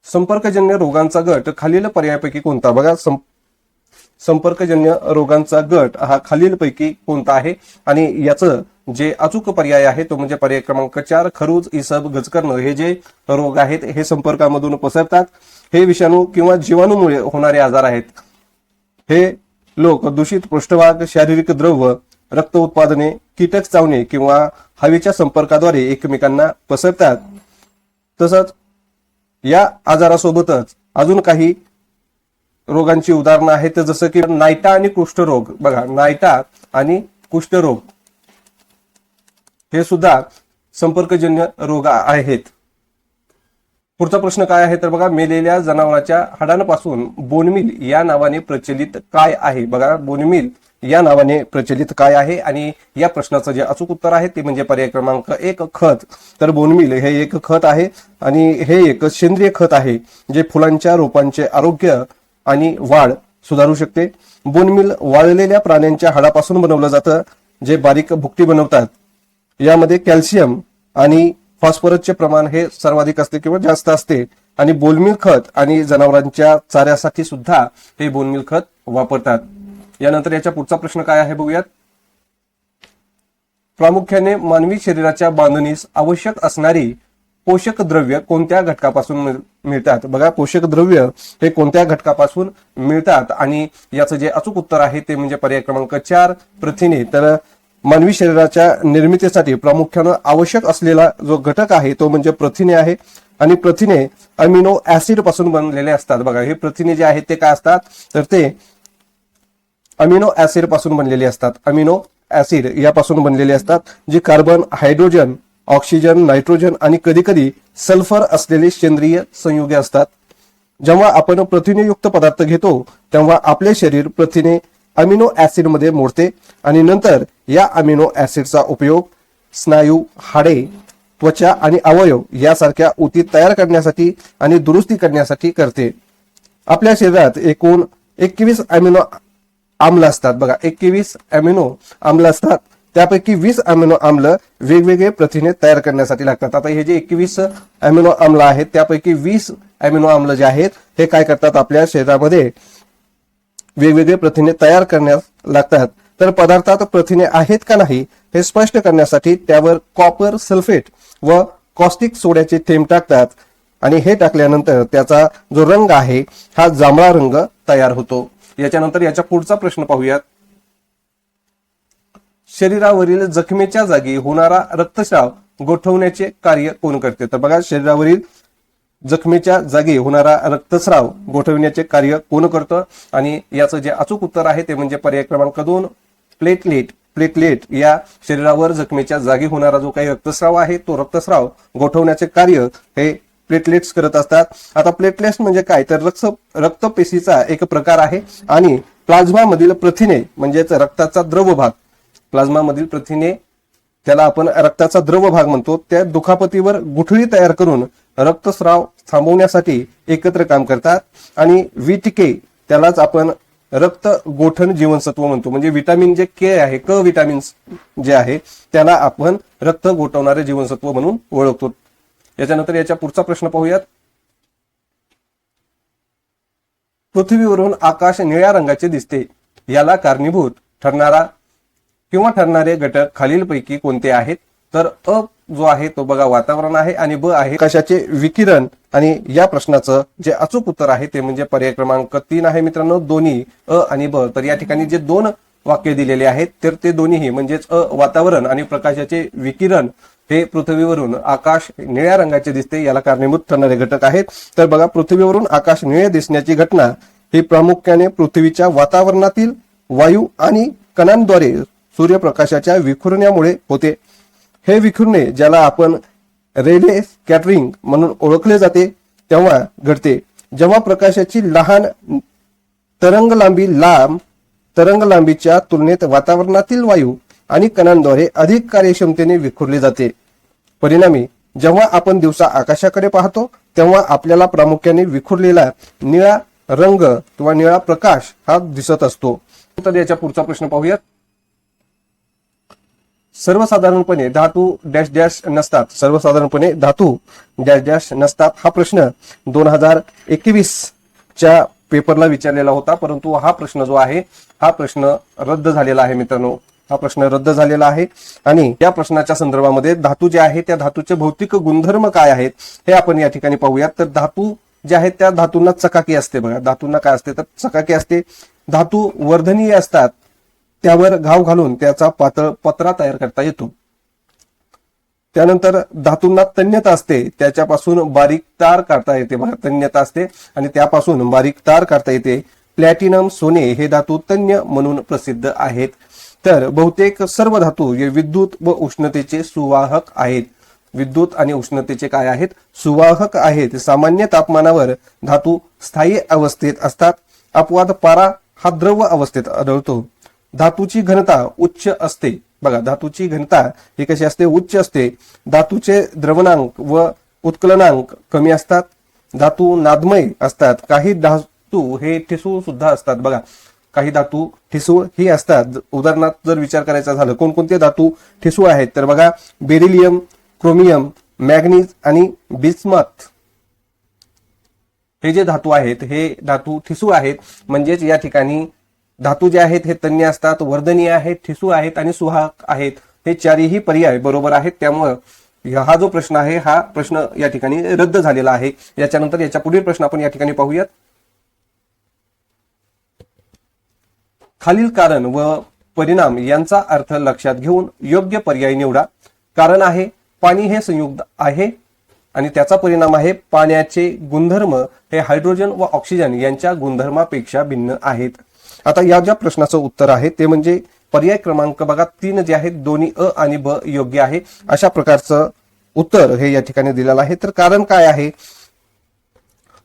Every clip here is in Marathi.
संपर्कजन्य रोगांचा गट खालील पर्यायापैकी कोणता? बघा, संपर्कजन्य रोगांचा गट हा खालीलपैकी कोणता आहे? आणि याचं जे अचूक पर्याय आहे तो म्हणजे पर्याय क्रमांक 4 खरूज, इसब, गजकर्ण हे जे रोग आहेत हे संपर्कामधून पसरतात. हे विषाणू किंवा जीवाणूमुळे होणारे आजार आहेत. हे लोक दूषित पृष्ठभाग, शारीरिक द्रव्य, रक्त उत्पादने, कीटक चावणे किंवा हवेच्या संपर्काद्वारे एकमेकांना पसरतात. तसंच या आजारासोबतच अजून काही रोगांची उदाहरणं आहेत, जसं की नायटा आणि कुष्ठरोग. बघा, नायटा आणि कुष्ठरोग हे सुद्धा संपर्कजन्य रोग आहेत. पुढचा प्रश्न काय आहे तर बघा, मेलेल्या जनावरांच्या हाडांपासून बोनमील या नावाने प्रचलित काय आहे? बघा, बोनमील या नावाने प्रचलित काय आहे? आणि या प्रश्नाचं जे अचूक उत्तर आहे ते म्हणजे पर्याय क्रमांक 1 खत. तर बोनमील हे एक खत आहे आणि हे एक सेंद्रिय खत आहे जे फुलांच्या रोपांचे आरोग्य आणि वाढ सुधारू शकते. बोनमील वाळलेल्या प्राण्यांच्या हाडापासून बनवलं जातं, जे बारीक भुकटी बनवतात. यामध्ये कॅल्शियम आणि फॉस्फरसचे प्रमाण हे सर्वाधिक असते किंवा जास्त असते. आणि बोनमील खत आणि जनावरांच्या चाऱ्यासाठी सुद्धा हे बोनमील खत वापरतात. यानंतर याचा पुढचा प्रश्न काय आहे बघूयात. प्रामुख्याने मानवी शरीराच्या बांधणीस आवश्यक असणारी पोषक द्रव्य कोणत्या घटकापासून मिळतात? बघा, पोषक द्रव्य हे कोणत्या घटकापासून मिळतात? आणि याचं जे अचूक उत्तर आहे ते म्हणजे पर्याय क्रमांक 4 प्रथिने. तर मानवी शरीराच्या निर्मितीसाठी प्रामुख्याने आवश्यक असलेला जो घटक आहे तो म्हणजे प्रथिने आहे. आणि प्रथिने अमिनो ऍसिड पासून बनलेले असतात. बघा, हे प्रथिने जे आहेत ते काय असतात तर ते अमिनो ऍसिड पासून बनलेले असतात. अमिनो ऍसिड यापासून बनलेले असतात, जे कार्बन, हायड्रोजन, ऑक्सिजन, नायट्रोजन आणि कधी कधी सल्फर असलेले सेंद्रिय संयुगे असतात. जेव्हा आपण प्रथिनेयुक्त पदार्थ घेतो तेव्हा आपले शरीर प्रथिने अमिनो ऍसिड मध्ये मोडते आणि नंतर या अमिनो ऍसिडचा उपयोग स्नायू, हाडे, त्वचा आणि अवयव यासारख्या ऊती तयार करण्यासाठी आणि दुरुस्ती करण्यासाठी करते. आपल्या शरीरात एकूण 21 अमिनो आम्ल असतात. बघा, 21 अमिनो आम्ल असतात. त्यापैकी 20 अमिनो आम्ल वेगवेगळे प्रथिने तयार करण्यासाठी लागतात. आता हे जे 21 अमिनो आम्ल आहेत त्यापैकी 20 अमिनो आम्ल जे आहेत हे काय करतात, आपल्या शरीरामध्ये वेगवेगळे प्रथिने तयार करण्यास लागतात. तर पदार्थात प्रथिने आहेत का नाही हे स्पष्ट करण्यासाठी त्यावर कॉपर सल्फेट व कॉस्टिक सोड्याचे थेंब टाकतात आणि हे टाकल्यानंतर त्याचा जो रंग आहे हा जांभळा रंग तयार होतो. याच्यानंतर याचा पुढचा प्रश्न पाहूयात. शरीरावरील जखमेच्या जागी होणारा रक्तस्राव गोठवण्याचे कार्य कोण करते? तर बघा, शरीरावरील जखमेच्या जागी होणारा रक्तस्राव गोठविण्याचे कार्य कोण करतं? आणि याचं जे अचूक उत्तर आहे ते म्हणजे पर्याय क्रमांक 2 प्लेटलेट. प्लेटलेट या शरीरावर जखमेच्या जागी होणारा जो काही रक्तस्राव आहे तो रक्तस्राव गोठवण्याचे कार्य हे प्लेटलेट्स करत असतात. आता प्लेटलेट्स म्हणजे काय तर रक्तपेशीचा एक प्रकार आहे आणि प्लाझ्मा मधील प्रथिने म्हणजेच रक्ताचा द्रव भाग, प्लाझ्मा मधील प्रथिने त्याला आपण रक्ताचा द्रव भाग म्हणतो, त्या दुखापतीवर गुठळी तयार करून रक्तस्राव थांबवण्यासाठी एकत्र काम करतात. आणि VTK त्यालाच आपण रक्त गोठण जीवनसत्व म्हणतो. म्हणजे विटामिन जे के आहे, क विटामिन जे आहे त्याला आपण रक्त गोठवणारे जीवनसत्व म्हणून ओळखतो. याच्यानंतर याचा पुढचा प्रश्न पाहूयात. पृथ्वीवरून आकाश निळ्या रंगाचे दिसते, याला कारणीभूत ठरणारा किंवा ठरणारे घटक खालीलपैकी कोणते आहेत? तर अ जो आहे तो बघा वातावरण आहे आणि ब आहे आकाशाचे विकिरण. आणि या प्रश्नाचं जे अचूक उत्तर आहे ते म्हणजे पर्याय क्रमांक 3 आहे मित्रांनो, दोन्ही अ आणि ब. तर या ठिकाणी जे दोन वाक्य दिलेले आहेत तर ते दोन्हीही म्हणजेच अ वातावरण आणि प्रकाशाचे विकिरण हे पृथ्वीवरून आकाश निळ्या रंगाचे दिसते याला कारणीभूत ठरणारे घटक आहेत. तर बघा, पृथ्वीवरून आकाश निळे दिसण्याची घटना ही प्रामुख्याने पृथ्वीच्या वातावरणातील वायू आणि कणांद्वारे सूर्यप्रकाशाच्या विखुरण्यामुळे होते. हे विखुरणे ज्याला आपण रेले स्कॅटरिंग म्हणून ओळखले जाते तेव्हा घडते, जेव्हा प्रकाशाची लहान तरंग लांबीच्या तुलनेत वातावरणातील वायू आणि कणांद्वारे अधिक कार्यक्षमतेने विखुरली जाते. परिणामी जेव्हा आपण दिवसा आकाशाकडे पाहतो तेव्हा आपल्याला प्रामुख्याने विखुरलेला निळा रंग किंवा निळा प्रकाश हा दिसत असतो. तर याचा पुढचा प्रश्न पाहूयात. सर्वसाधारणपणे धातू डॅश डॅश नसतात, सर्वसाधारणपणे धातू डॅश डॅश नसतात. हा प्रश्न 2021 च्या पेपरला विचारलेला होता, परंतु हा प्रश्न जो आहे हा प्रश्न रद्द झालेला आहे मित्रांनो. हा प्रश्न रद्द झालेला आहे. आणि या प्रश्नाच्या संदर्भामध्ये धातू जे आहे त्या धातूचे भौतिक गुणधर्म काय आहेत हे आपण या ठिकाणी पाहूयात. तर धातू जे आहेत त्या धातूंना चकाकी असते. बघा धातूंना काय असते तर चकाकी असते. धातू वर्धनीय असतात, त्यावर घाव घालून त्याचा पातळ पत्रा तयार करता येतो. त्यानंतर धातूंना तन्यता असते, त्याच्यापासून बारीक तार काढता येते. बघा तन्यता असते आणि त्यापासून बारीक तार काढता येते. प्लॅटिनम, सोने हे धातू तन्य म्हणून प्रसिद्ध आहेत. तर बहुतेक सर्व धातू हे विद्युत व उष्णतेचे सुवाहक आहेत. विद्युत आणि उष्णतेचे काय आहेत? सुवाहक आहेत. सामान्य तापमानावर धातू स्थायी अवस्थेत असतात. अपवाद पारा हा द्रव अवस्थेत आढळतो. धातूची घनता उच्च असते. बघा धातूची घनता ही कशी असते? उच्च असते. धातूचे द्रवणांक व उत्कलनांक कमी असतात. धातू नादमय असतात. काही धातू हे ठिसूळ सुद्धा असतात. बघा काही धातू ठिसूळ ही असतात. उदाहरणार्थ जर विचार करायचा झाला कोणकोणते धातू ठिसूळ आहेत तर बघा बेरिलियम, क्रोमियम, मॅग्नीज आणि बिस्मथ हे जे धातू आहेत हे धातू ठिसूळ आहेत. म्हणजेच या ठिकाणी धातू जे आहेत हे तन्य असतात, वर्धनीय आहेत, ठिसूळ आहेत आणि सुवाहक आहेत. हे चारही पर्याय बरोबर आहेत. त्यामुळे हा जो प्रश्न आहे हा प्रश्न या ठिकाणी रद्द झालेला आहे. याच्यानंतर याच्या पुढील प्रश्न आपण या ठिकाणी पाहूयात. खालील कारण व परिणाम यांचा अर्थ लक्षात घेऊन योग्य पर्याय निवडा. कारण आहे पाणी हे संयुक्त आहे आणि त्याचा परिणाम आहे पाण्याचे गुणधर्म हे हायड्रोजन व ऑक्सिजन यांच्या गुणधर्मापेक्षा भिन्न आहेत. आता या ज्या प्रश्नाचं उत्तर आहे ते म्हणजे पर्याय क्रमांक बघा 3 जे आहेत दोन्ही अ आणि ब योग्य आहे. अशा प्रकारचं उत्तर हे या ठिकाणी दिलेलं आहे. तर कारण काय आहे?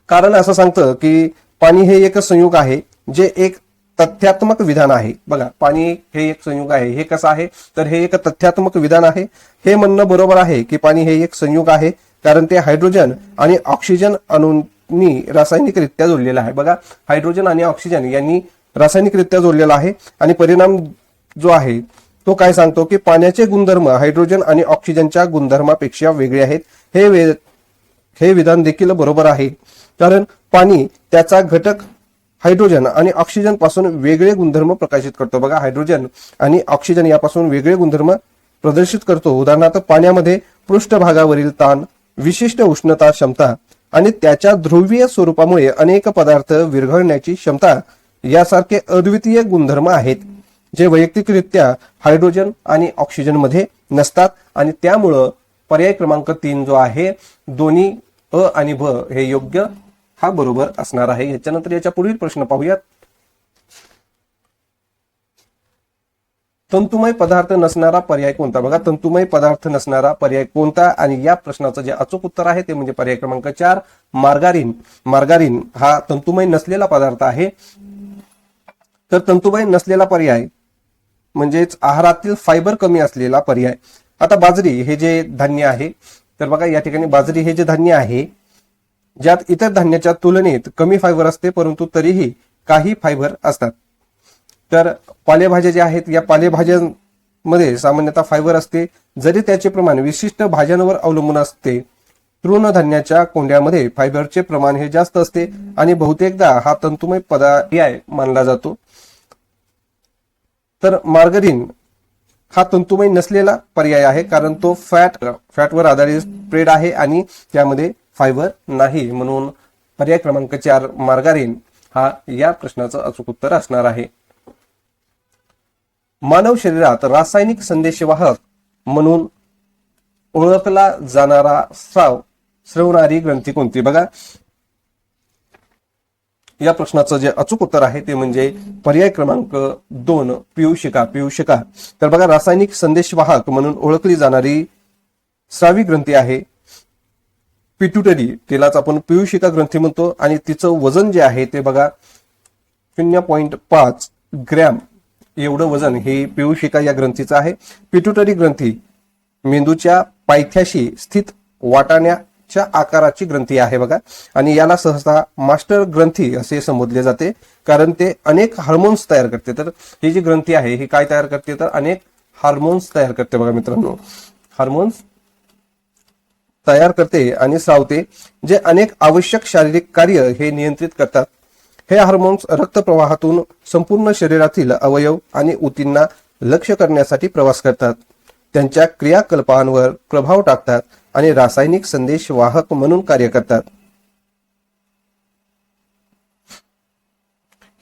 कारण असं सांगतं की पाणी हे एक संयुग आहे जे एक तथ्यात्मक विधान आहे. बघा पाणी हे एक संयुग आहे. हे कसं आहे तर हे एक तथ्यात्मक विधान आहे. हे म्हणणं बरोबर आहे की पाणी हे एक संयुग आहे कारण ते हायड्रोजन आणि ऑक्सिजन अणूंनी रासायनिकरित्या जोडलेलं आहे. बघा हायड्रोजन आणि ऑक्सिजन यांनी रासायनिकरित्या जोडलेला आहे. आणि परिणाम जो आहे तो काय सांगतो की पाण्याचे गुणधर्म हायड्रोजन आणि ऑक्सिजनच्या गुणधर्मापेक्षा वेगळे आहेत. हे विधान देखील बरोबर आहे कारण पाणी त्याचा घटक हायड्रोजन आणि ऑक्सिजन पासून वेगळे गुणधर्म प्रकाशित करतो. बघा हायड्रोजन आणि ऑक्सिजन यापासून वेगळे गुणधर्म प्रदर्शित करतो. उदाहरणार्थ पाण्यामध्ये पृष्ठभागावरील ताण, विशिष्ट उष्णता क्षमता आणि त्याच्या ध्रुवीय स्वरूपामुळे अनेक पदार्थ विरघळण्याची क्षमता यासारखे अद्वितीय गुणधर्म आहेत जे वैयक्तिकरित्या हायड्रोजन आणि ऑक्सिजन मध्ये नसतात. आणि त्यामुळं पर्याय क्रमांक 3 जो आहे दोन्ही अ आणि ब हे योग्य हा बरोबर असणार आहे. याच्यानंतर याच्या पुढील प्रश्न पाहूयात. तंतुमय पदार्थ नसणारा पर्याय कोणता? बघा तंतुमय पदार्थ नसणारा पर्याय कोणता? आणि या प्रश्नाचं जे अचूक उत्तर आहे ते म्हणजे पर्याय क्रमांक 4 मार्गारीन. मार्गारीन हा तंतुमय नसलेला पदार्थ आहे. तर तंतुमय नसलेला पर्याय म्हणजेच आहारातील फायबर कमी असलेला पर्याय. आता बाजरी हे जे धान्य आहे तर बघा या ठिकाणी बाजरी हे जे धान्य आहे ज्यात इतर धान्याच्या तुलनेत कमी फायबर असते परंतु तरीही काही फायबर असतात. तर पालेभाज्या ज्या आहेत या पालेभाज्यांमध्ये सामान्यतः फायबर असते जरी त्याचे प्रमाण विशिष्ट भाज्यांवर अवलंबून असते. तृणधान्याच्या कोंड्यामध्ये फायबरचे प्रमाण हे जास्त असते आणि बहुतेकदा हा तंतुमय पर्याय मानला जातो. तर मार्गरीन हा तंतुमय नसलेला पर्याय आहे कारण तो फॅटवर आधारित स्प्रेड आहे आणि त्यामध्ये फायबर नाही. म्हणून पर्याय क्रमांक 4 मार्गारीन हा या प्रश्नाचं अचूक उत्तर असणार आहे. मानव शरीरात रासायनिक संदेशवाहक म्हणून ओळखला जाणारा स्रवणारी ग्रंथी कोणती? बघा या प्रश्नाचं जे अचूक उत्तर आहे ते म्हणजे पर्याय क्रमांक 2 पीयूषिका. पीयूषिका तर बघा रासायनिक संदेशवाहक म्हणून ओळखली जाणारी स्रावी ग्रंथी आहे पिट्युटरी. तिलाच आपण पीयूषिका ग्रंथी म्हणतो आणि तिचं वजन जे आहे ते बघा 0.5 ग्रॅम एवढं वजन हे पीयूषिका या ग्रंथीचं आहे. पिट्युटरी ग्रंथी मेंदूच्या पायथ्याशी स्थित वाटाण्याच्या आकाराची ग्रंथी आहे बघा. आणि याला सहसा मास्टर ग्रंथी असे संबोधले जाते कारण ते अनेक हार्मोन्स तयार करते. तर ही जी ग्रंथी आहे ही काय तयार करते तर अनेक हार्मोन्स तयार करते बघा मित्रांनो, हार्मोन्स तयार करते आणि स्रावते, जे अनेक आवश्यक शारीरिक कार्य हे नियंत्रित करतात. हे हार्मोन्स रक्तप्रवाहातून संपूर्ण शरीरातील अवयव आणि ऊतींना लक्ष्य करण्यासाठी प्रवास करतात, त्यांच्या क्रियाकलापांवर प्रभाव टाकतात आणि रासायनिक संदेश वाहक म्हणून कार्य करतात.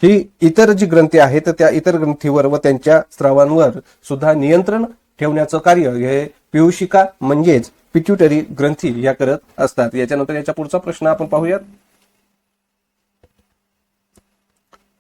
ही इतर जी ग्रंथी आहेत त्या इतर ग्रंथीवर व त्यांच्या स्रावांवर सुद्धा नियंत्रण ठेवण्याचं कार्य हे पियुषिका म्हणजेच पिट्युटरी ग्रंथी या करत असतात. याच्यानंतर याच्या पुढचा प्रश्न आपण पाहूयात.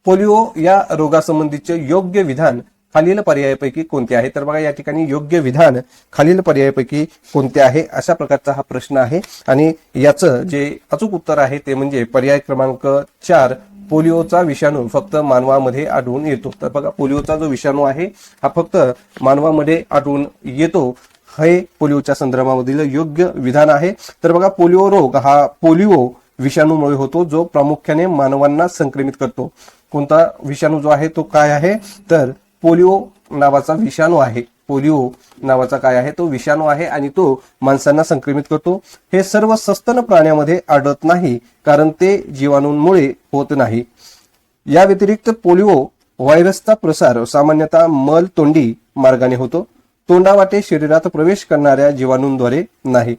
पोलिओ या रोगासंबंधीचे योग्य विधान खालील पर्यायापैकी कोणते आहे? तर बघा या ठिकाणी योग्य विधान खालील पर्यायापैकी कोणते आहे अशा प्रकारचा हा प्रश्न आहे आणि याचं जे अचूक उत्तर आहे ते म्हणजे पर्याय क्रमांक 4, पोलिओचा विषाणू फक्त मानवामध्ये आढळून येतो. तर बघा पोलिओचा जो विषाणू आहे हा फक्त मानवामध्ये आढळून येतो, हे पोलिओच्या संदर्भामधील योग्य विधान आहे. तर बघा पोलिओ रोग हा पोलिओ विषाणूमुळे होतो, जो प्रामुख्याने मानवांना संक्रमित करतो. कोणता विषाणू जो आहे तो काय आहे? तर पोलिओ नावाचा विषाणू आहे. पोलिओ नावाचा काय आहे? तो विषाणू आहे आणि तो माणसांना संक्रमित करतो. हे सर्व सस्तन प्राण्यामध्ये आढळत नाही, कारण ते जीवाणूंमुळे होत नाही. या व्यतिरिक्त पोलिओ व्हायरसचा प्रसार सामान्यतः मल तोंडी मार्गाने होतो, तोंडावाटे शरीरात प्रवेश करणाऱ्या जीवाणूंद्वारे नाही.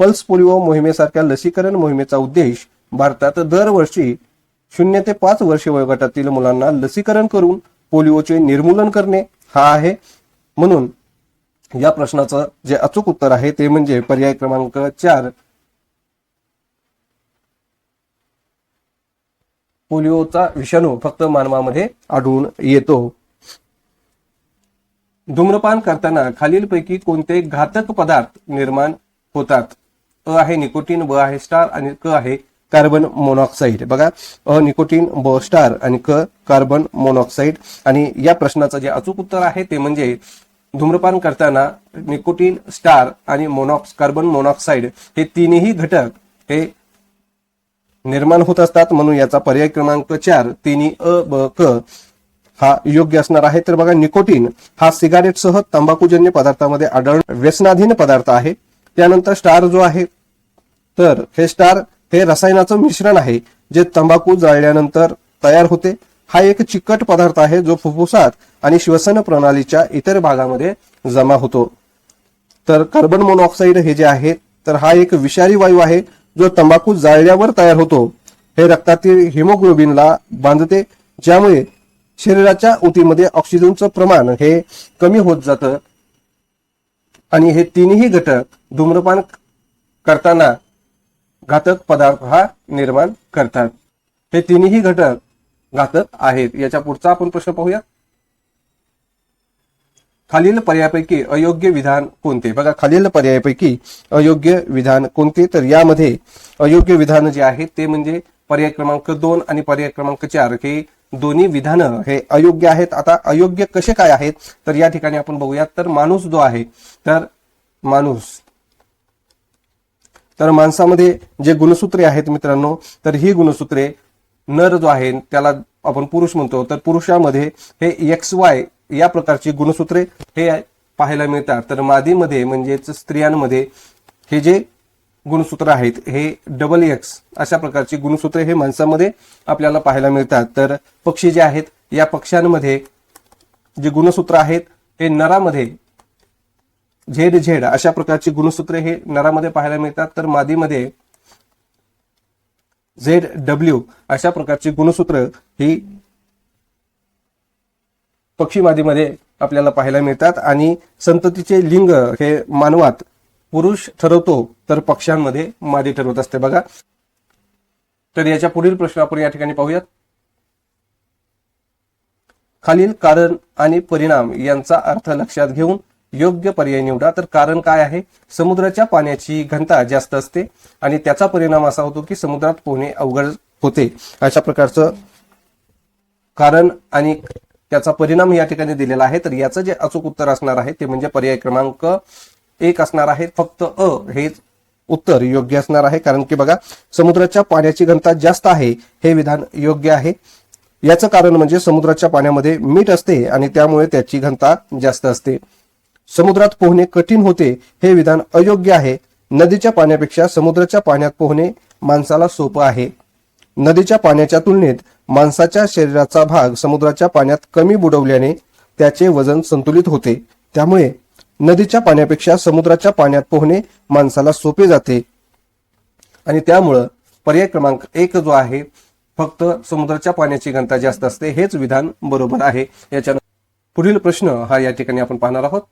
पल्स पोलिओ मोहिमेसारख्या लसीकरण मोहिमेचा उद्देश भारतात दरवर्षी 0 ते 5 वर्षे वयोगटातील मुलांना लसीकरण करून पोलिओचे निर्मूलन करणे हा आहे. म्हणून या प्रश्नाचं जे अचूक उत्तर आहे ते म्हणजे पर्याय क्रमांक 4, पोलिओचा विषाणू फक्त मानवामध्ये आढळून येतो. धूम्रपान करताना खालीलपैकी कोणते घातक पदार्थ निर्माण होतात? अ आहे निकोटीन, ब आहे स्टार आणि क आहे कार्बन मोनॉक्साईड. बघा अ निकोटीन, ब स्टार आणि क कार्बन मोनॉक्साईड. आणि या प्रश्नाचं जे अचूक उत्तर आहे ते म्हणजे धूम्रपान करताना निकोटीन, स्टार आणि कार्बन मोनॉक्साईड हे तिन्ही घटक हे निर्माण होत असतात. म्हणून याचा पर्याय क्रमांक 4 तिन्ही अ, ब, क हा योग्य असणार आहे. तर बघा निकोटीन हा सिगारेटसह तंबाखूजन्य पदार्थामध्ये आढळणारा व्यसनाधीन पदार्थ आहे. त्यानंतर स्टार जो आहे तर हे स्टार हे रसायनाचं मिश्रण आहे जे तंबाखू जाळल्यानंतर तयार होते. हा एक चिकट पदार्थ आहे जो फुफ्फुसात आणि श्वसन प्रणालीच्या इतर भागामध्ये जमा होतो. तर कार्बन मोनॉक्साईड हे जे आहे तर हा एक विषारी वायू आहे जो तंबाखू जाळल्यावर तयार होतो. हे रक्तातील हिमोग्लोबिनला बांधते, ज्यामुळे शरीराच्या ऊतीमध्ये ऑक्सिजनचं प्रमाण हे कमी होत जातं आणि हे तिन्ही घटक धूम्रपान करताना घातक पदार्थ हा निर्माण करतात. हे तिन्ही घटक घातक आहेत. याच्या पुढचा आपण प्रश्न पाहूया. खालील पर्यायापैकी अयोग्य विधान कोणते? बघा खालील पर्यायापैकी अयोग्य विधान कोणते? तर यामध्ये अयोग्य विधान जे आहे ते म्हणजे पर्याय क्रमांक 2 आणि पर्याय क्रमांक 4 हे दोन्ही विधानं हे अयोग्य आहेत. आता अयोग्य कसे काय आहेत तर या ठिकाणी आपण बघूयात. तर माणूस जो आहे तर माणसामध्ये जे गुणसूत्रे आहेत मित्रांनो, तर ही गुणसूत्रे नर जो आहे त्याला आपण पुरुष म्हणतो, तर पुरुषामध्ये हे XY या प्रकारची गुणसूत्रे हे पाहायला मिळतात. तर मादीमध्ये म्हणजेच स्त्रियांमध्ये हे जे गुणसूत्र आहेत हे XX अशा प्रकारची गुणसूत्रे हे माणसामध्ये आपल्याला पाहायला मिळतात. तर पक्षी जे आहेत या पक्ष्यांमध्ये जे गुणसूत्र आहेत हे नरामध्ये ZZ अशा प्रकारची गुणसूत्रे हे नरामध्ये पाहायला मिळतात. तर मादीमध्ये ZW अशा प्रकारची गुणसूत्र ही पक्षी मादीमध्ये आपल्याला पाहायला मिळतात. आणि संततीचे लिंग हे मानवात पुरुष ठरवतो तर पक्ष्यांमध्ये मादी ठरवत असते. बघा तर याच्या पुढील प्रश्न आपण या ठिकाणी पाहूयात. खालील कारण आणि परिणाम यांचा अर्थ लक्षात घेऊन योग्य पर्याय निवडा. तर कारण काय आहे? समुद्राच्या पाण्याची घनता जास्त असते आणि त्याचा परिणाम असा होतो की समुद्रात पोहणे अवघड होते. अशा प्रकारचं कारण आणि त्याचा परिणाम या ठिकाणी दिलेला आहे. तर याचं जे अचूक उत्तर असणार आहे ते म्हणजे पर्याय क्रमांक 1 असणार आहे. फक्त अ हे उत्तर योग्य असणार आहे. कारण की बघा समुद्राच्या पाण्याची घनता जास्त आहे हे विधान योग्य आहे. याचं कारण म्हणजे समुद्राच्या पाण्यामध्ये मीठ असते आणि त्यामुळे त्याची घनता जास्त असते. समुद्रात पोहणे कठीण होते हे विधान अयोग्य आहे. नदीच्या पाण्यापेक्षा समुद्राच्या पाण्यात पोहणे माणसाला सोपं आहे. नदीच्या पाण्याच्या तुलनेत माणसाच्या शरीराचा भाग समुद्राच्या पाण्यात कमी बुडवल्याने त्याचे वजन संतुलित होते. त्यामुळे नदीच्या पाण्यापेक्षा समुद्राच्या पाण्यात पोहणे माणसाला सोपे जाते आणि त्यामुळं पर्याय क्रमांक 1 जो आहे, फक्त समुद्राच्या पाण्याची घनता जास्त असते, हेच विधान बरोबर आहे. याच्या पुढील प्रश्न हा या ठिकाणी आपण पाहणार आहोत.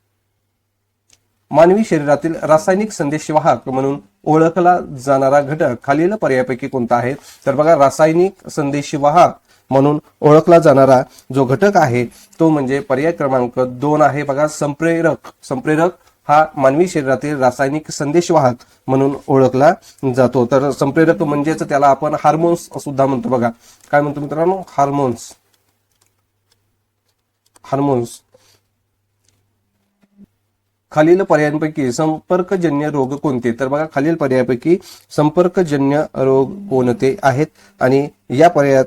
मानवी शरीरातील रासायनिक संदेशवाहक म्हणून ओळखला जाणारा घटक खालील पर्यायापैकी कोणता आहे? तर बघा, रासायनिक संदेशवाहक म्हणून ओळखला जाणारा जो घटक आहे तो म्हणजे पर्याय क्रमांक 2 आहे. बघा, संप्रेरक. संप्रेरक हा मानवी शरीरातील रासायनिक संदेशवाहक म्हणून ओळखला जातो. तर संप्रेरक म्हणजेच त्याला आपण हार्मोन्स सुद्धा म्हणतो. बघा, काय म्हणतो मित्रांनो? हार्मोन्स. हार्मोन्स. खालील पर्यायांपैकी संपर्कजन्य रोग कोणते? तर बघा, खालील पर्यायापैकी संपर्कजन्य रोग कोणते आहेत? आणि या पर्यायात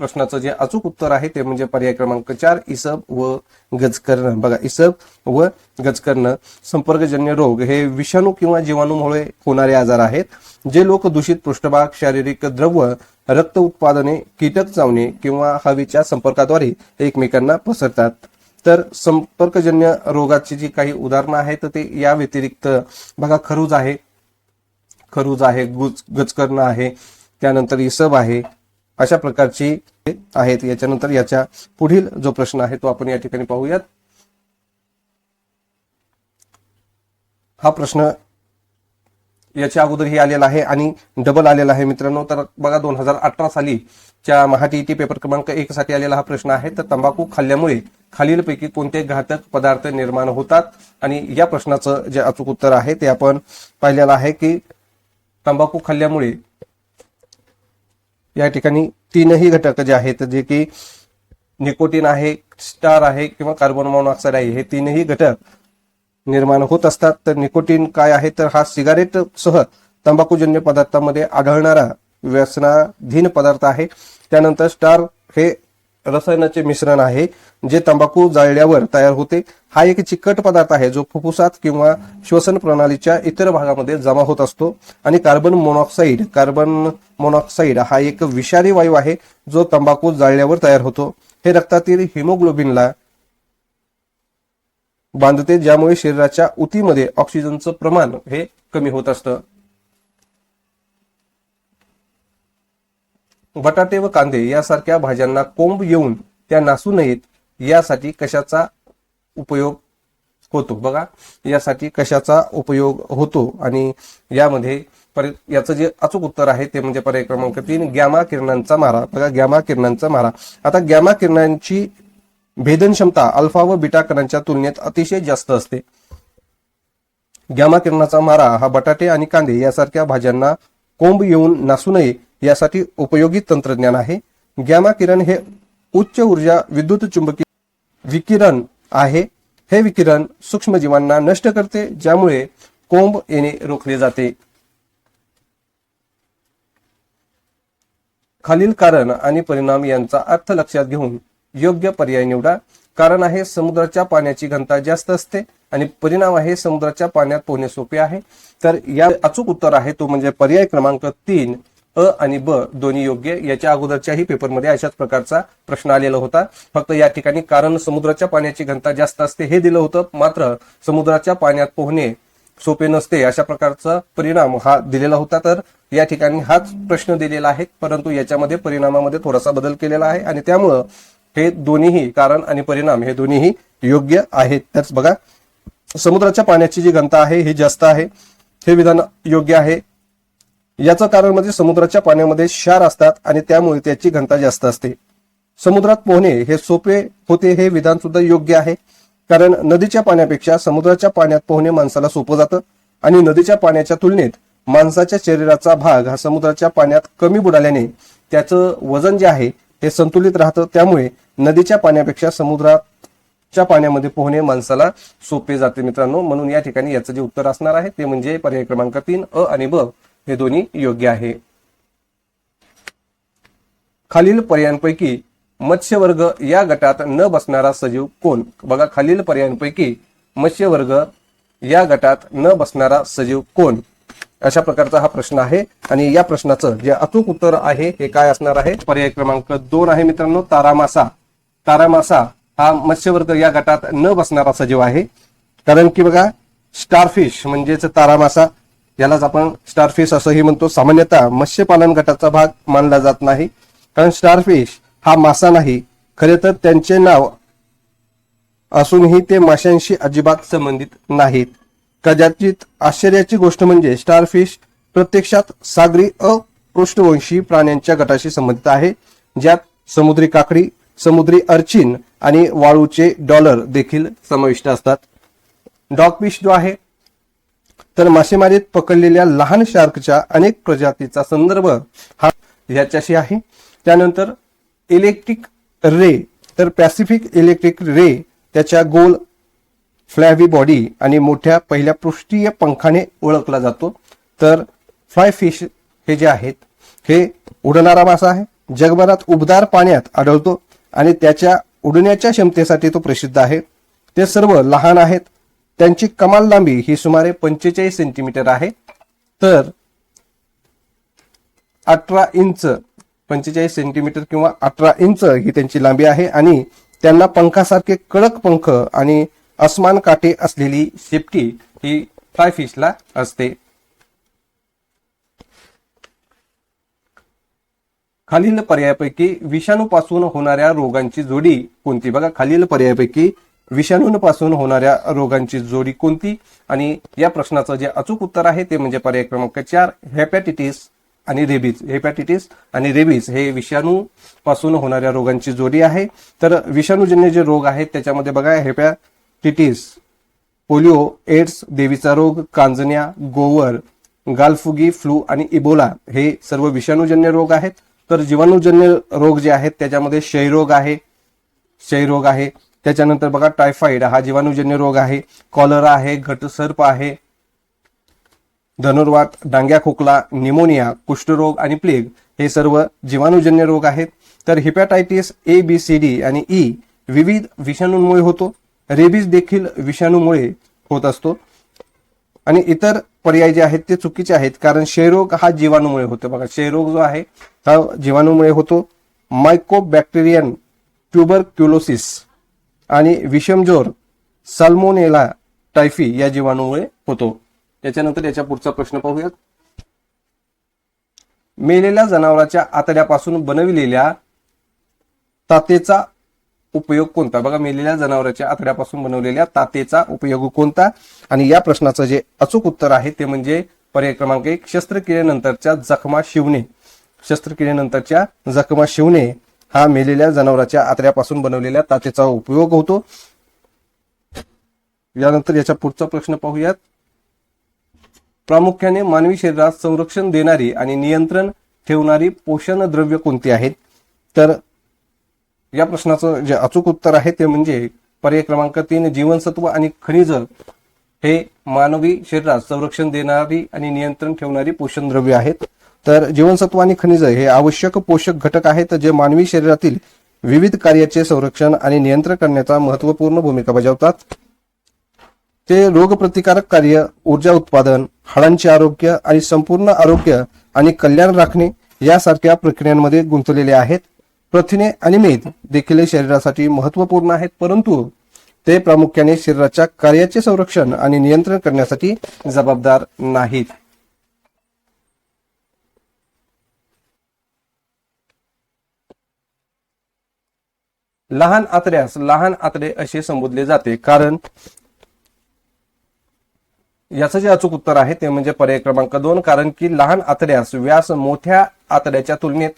प्रश्नाचं जे अचूक उत्तर आहे ते म्हणजे पर्याय क्रमांक 4, इसब व गजकर्ण. बघा, इसब व गजकर्ण. संपर्कजन्य रोग हे विषाणू किंवा जीवाणूमुळे होणारे आजार आहेत. जे लोक दूषित पृष्ठभाग, शारीरिक द्रव्य, रक्त उत्पादने, कीटक चावणे किंवा हवेच्या संपर्काद्वारे एकमेकांना पसरतात. तर संपर्कजन्य रोगाची जी काही उदाहरणं आहेत ते या व्यतिरिक्त बघा, खरूज आहे, गजकर्ण आहे, त्यानंतर इसब आहे, अशा प्रकारची आहेत. याच्यानंतर याच्या पुढील जो प्रश्न आहे तो आपण या ठिकाणी पाहूयात. हा प्रश्न याच्या अगोदरही आलेला आहे आणि डबल आलेला आहे मित्रांनो. तर बघा, 2018 सालीच्या महाटीईटी पेपर क्रमांक 1 साठी आलेला हा प्रश्न आहे. तर तंबाखू खाल्ल्यामुळे खालीलपैकी कोणते घातक पदार्थ निर्माण होतात? आणि या प्रश्नाचं जे अचूक उत्तर आहे ते आपण पाहिलेलं आहे की तंबाखू खाल्ल्यामुळे या ठिकाणी 3ही घटक जे आहेत, जे की निकोटीन आहे, स्टार आहे किंवा कार्बन मोनॉक्साईड आहे, हे 3ही घटक निर्माण होत असतात. तर निकोटीन काय आहे? तर हा सिगारेट सह तंबाखूजन्य पदार्थांमध्ये आढळणारा व्यसनाधीन पदार्थ आहे. त्यानंतर स्टार हे रसायनाचे मिश्रण आहे जे तंबाखू जाळल्यावर तयार होते. हा एक चिकट पदार्थ आहे जो फुफ्फुसात किंवा श्वसन प्रणालीच्या इतर भागामध्ये जमा होत असतो. आणि कार्बन मोनॉक्साईड हा एक विषारी वायू आहे जो तंबाखू जाळल्यावर तयार होतो. हे रक्तातील हिमोग्लोबिनला बांधते, ज्यामुळे शरीराच्या उतीमध्ये ऑक्सिजनचं प्रमाण हे कमी होत असतं. बटाटे व कांदे यासारख्या भाज्यांना कोंब येऊन त्या नासू नयेत यासाठी कशाचा उपयोग होतो? बघा, यासाठी कशाचा उपयोग होतो? आणि यामध्ये याचं जे अचूक उत्तर आहे ते म्हणजे पर्याय क्रमांक 3, गॅमा किरणांचा मारा. बघा, गॅमा किरणांचा मारा. आता गॅमा किरणांची भेदन क्षमता अल्फा व बीटा कणांच्या तुलनेत अतिशय जास्त असते. गॅमा किरणाचा मारा हा बटाटे आणि कांदे यासारख्या भाज्यांना कोंब येऊन नासू नये यासाठी उपयोगी तंत्रज्ञान आहे. गॅमा किरण हे उच्च ऊर्जा विद्युत चुंबकीय विकिरण आहे. हे विकिरण सूक्ष्मजीवांना नष्ट करते, ज्यामुळे कोंब येणे रोखले जाते. खालील कारण आणि परिणाम यांचा अर्थ लक्षात घेऊन योग्य पर्याय निवडा. कारण आहे समुद्राच्या पाण्याची घनता जास्त असते आणि परिणाम आहे समुद्राच्या पाण्यात पोहणे सोपे आहे. तर या अचूक उत्तर आहे तो म्हणजे पर्याय क्रमांक 3, अ आणि ब दोन्ही योग्य. याच्या अगोदरच्याही पेपरमध्ये अशाच प्रकारचा प्रश्न आलेला होता. फक्त या ठिकाणी कारण समुद्राच्या पाण्याची घनता जास्त असते हे दिलं होतं, मात्र समुद्राच्या पाण्यात पोहणे सोपे नसते अशा प्रकारचा परिणाम हा दिलेला होता. तर या ठिकाणी हाच प्रश्न दिलेला आहे, परंतु याच्यामध्ये परिणामामध्ये थोडासा बदल केलेला आहे आणि त्यामुळं हे दोन्हीही कारण आणि परिणाम हे दोन्हीही योग्य आहेत. तर बघा, समुद्राच्या पाण्याची जी घनता आहे ही जास्त आहे, हे विधान योग्य आहे. याचं कारण म्हणजे समुद्राच्या पाण्यामध्ये क्षार असतात आणि त्यामुळे त्याची घनता जास्त असते. समुद्रात पोहणे हे सोपे होते हे विधान सुद्धा योग्य आहे, कारण नदीच्या पाण्यापेक्षा समुद्राच्या पाण्यात पोहणे माणसाला सोपं जातं आणि नदीच्या पाण्याच्या तुलनेत माणसाच्या शरीराचा भाग हा समुद्राच्या पाण्यात कमी बुडाल्याने त्याचं वजन जे आहे हे संतुलित राहतं. त्यामुळे नदीच्या पाण्यापेक्षा समुद्राच्या पाण्यामध्ये पोहणे माणसाला सोपे जाते मित्रांनो. म्हणून या ठिकाणी याचं जे उत्तर असणार आहे ते म्हणजे पर्याय क्रमांक 3, अ आणि ब हे दोन्ही योग्य आहे. खालील पर्यायांपैकी मत्स्यवर्ग या गटात न बसणारा सजीव कोण? बघा, खालील पर्यायांपैकी मत्स्यवर्ग या गटात न बसणारा सजीव कोण? अशा प्रकारचा हा प्रश्न आहे आणि या प्रश्नाचं जे अचूक उत्तर आहे हे काय असणार आहे? पर्याय क्रमांक 2 आहे मित्रांनो, तारा मासा. तारा मासा हा मत्स्यवर्ग या गटात न बसणारा सजीव आहे. कारण की बघा, स्टारफिश म्हणजेच तारा मासा, यालाच आपण स्टारफिश असंही म्हणतो, सामान्यतः मत्स्यपालन गटाचा भाग मानला जात नाही. कारण स्टारफिश हा मासा नाही, खरे तर त्यांचे नाव असूनही ते माशांशी अजिबात संबंधित नाहीत. कदाचित आश्चर्याची गोष्ट म्हणजे स्टारफिश प्रत्यक्षात सागरी अपृष्ठवंशी प्राण्यांच्या गटाशी संबंधित आहे, ज्यात समुद्री काकडी, समुद्री अर्चिन आणि वाळूचे डॉलर देखील समाविष्ट असतात. डॉगफिश जो आहे तर मासेमारीत पकडलेल्या लहान शार्कच्या अनेक प्रजातीचा संदर्भ हा याच्याशी आहे. त्यानंतर इलेक्ट्रिक रे, तर पॅसिफिक इलेक्ट्रिक रे त्याच्या गोल फ्लॅवी बॉडी आणि मोठ्या पहिल्या पृष्ठीय पंखाने ओळखला जातो. तर फ्लाय फिश हे जे आहेत हे उडणारा मासा आहे, जगभरात उबदार पाण्यात आढळतो आणि त्याच्या उडण्याच्या क्षमतेसाठी तो प्रसिद्ध आहे. ते सर्व लहान आहेत. त्यांची कमाल लांबी ही सुमारे 45 सेंटीमीटर आहे. तर 18 इंच, 45 सेंटीमीटर किंवा 18 इंच ही त्यांची लांबी आहे आणि त्यांना पंखासारखे कडक पंख आणि अस्मान काटे असलेली शेपटी ही फ्लाय फिशला असते. खालील पर्यायापैकी विषाणूपासून होणाऱ्या रोगांची जोडी कोणती? बघा, खालील पर्यायापैकी विषाणूंपासून होणाऱ्या रोगांची जोडी कोणती? आणि या प्रश्नाचं जे अचूक उत्तर आहे ते म्हणजे पर्याय क्रमांक 4, हेपॅटिटिस आणि रेबीज. हेपॅटिटिस आणि रेबीज हे विषाणू पासून होणाऱ्या रोगांची जोडी आहे. तर विषाणूजन्य जे रोग आहेत त्याच्यामध्ये बघा, हेपॅटिटिस, पोलिओ, एड्स, देवीचा रोग, कांजण्या, गोवर, गालफुगी, फ्लू आणि इबोला हे सर्व विषाणूजन्य रोग आहेत. तर जीवाणूजन्य रोग जे आहेत त्याच्यामध्ये क्षयरोग आहे. त्याच्यानंतर बघा, टायफॉइड हा जीवाणूजन्य रोग आहे, कॉलरा आहे, घटसर्प आहे, धनुर्वात, डांग्या खोकला, निमोनिया, कुष्ठरोग आणि प्लेग हे सर्व जीवाणूजन्य रोग आहेत. तर हेपॅटायटिस ए, बी, सी, डी आणि ई विविध विषाणूंमुळे होतो. रेबीज देखील विषाणूमुळे होत असतो. आणि इतर पर्याय जे आहेत ते चुकीचे आहेत, कारण क्षयरोग हा जीवाणूमुळे होतो. बघा, क्षयरोग जो आहे हा जीवाणूमुळे होतो. मायकोबॅक्टेरियन ट्युबरक्युलोसिस आणि विषमज्वर साल्मोनेला टायफी या जीवाणूमुळे होतो. त्याच्यानंतर याच्या पुढचा प्रश्न पाहूयात. मेलेल्या जनावराच्या आतड्यापासून बनविलेल्या तातेचा उपयोग कोणता? बघा, मेलेल्या जनावराच्या आतड्यापासून बनवलेल्या तातेचा उपयोग कोणता? आणि या प्रश्नाचं जे अचूक उत्तर आहे ते म्हणजे पर्याय क्रमांक 1, शस्त्रक्रियेनंतरच्या जखमा शिवणे. शस्त्रक्रियेनंतरच्या जखमा शिवणे हा मेलेल्या जनावराच्या आतड्यापासून बनवलेल्या तातेचा उपयोग होतो. यानंतर याचा पुढचा प्रश्न पाहूयात. प्रामुख्याने मानवी शरीरात संरक्षण देणारी आणि नियंत्रण ठेवणारी पोषण द्रव्य कोणती आहेत? तर या प्रश्नाचं जे अचूक उत्तर आहे ते म्हणजे पर्याय क्रमांक 3, जीवनसत्व आणि खनिज हे मानवी शरीरात संरक्षण देणारी आणि नियंत्रण ठेवणारी पोषण द्रव्य आहेत. तर जीवनसत्व आणि खनिज हे आवश्यक पोषक घटक आहेत जे मानवी शरीरातील विविध कार्याचे संरक्षण आणि नियंत्रण करण्याचा महत्त्वपूर्ण भूमिका बजावतात. ते रोगप्रतिकारक कार्य, ऊर्जा उत्पादन, हाडांचे आरोग्य आणि संपूर्ण आरोग्य आणि कल्याण राखणे यासारख्या प्रक्रियांमध्ये गुंतलेले आहेत. प्रथिने आणि मेद देखील शरीरासाठी महत्त्वपूर्ण आहेत, परंतु ते प्रामुख्याने शरीराच्या कार्याचे संरक्षण आणि नियंत्रण करण्यासाठी जबाबदार नाहीत. लहान आतड्यास लहान आतडे असे संबोधले जाते कारण याचं जे अचूक उत्तर आहे ते म्हणजे पर्याय क्रमांक 2, कारण की लहान आतड्यास व्यास मोठ्या आतड्याच्या तुलनेत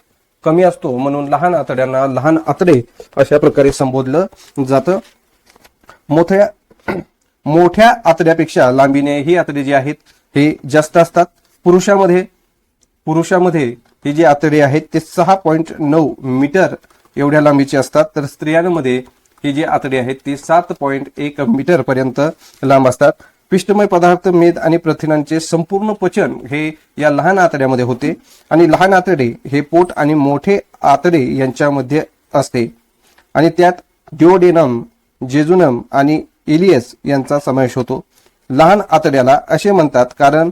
कमी असतो, म्हणून लहान आतड्यांना लहान आतडे अशा प्रकारे संबोधलं जातं. मोठ्या आतड्यापेक्षा लांबीने ही आतडे जी आहेत हे जास्त असतात. पुरुषामध्ये ही जी आतडे आहेत ते 6.9 मीटर एवढ्या लांबीचे असतात, तर स्त्रियांमध्ये ही जी आतडे आहेत ती 7.1 मीटर पर्यंत लांब असतात. पिष्टमय पदार्थ, मेद आणि प्रथिनांचे संपूर्ण पचन हे या लहान आतड्यामध्ये होते आणि लहान आतडे हे पोट आणि मोठे आतडे यांच्यामध्ये असते आणि त्यात डिओडेनम, जेजुनम आणि इलियस यांचा समावेश होतो. लहान आतड्याला असे म्हणतात कारण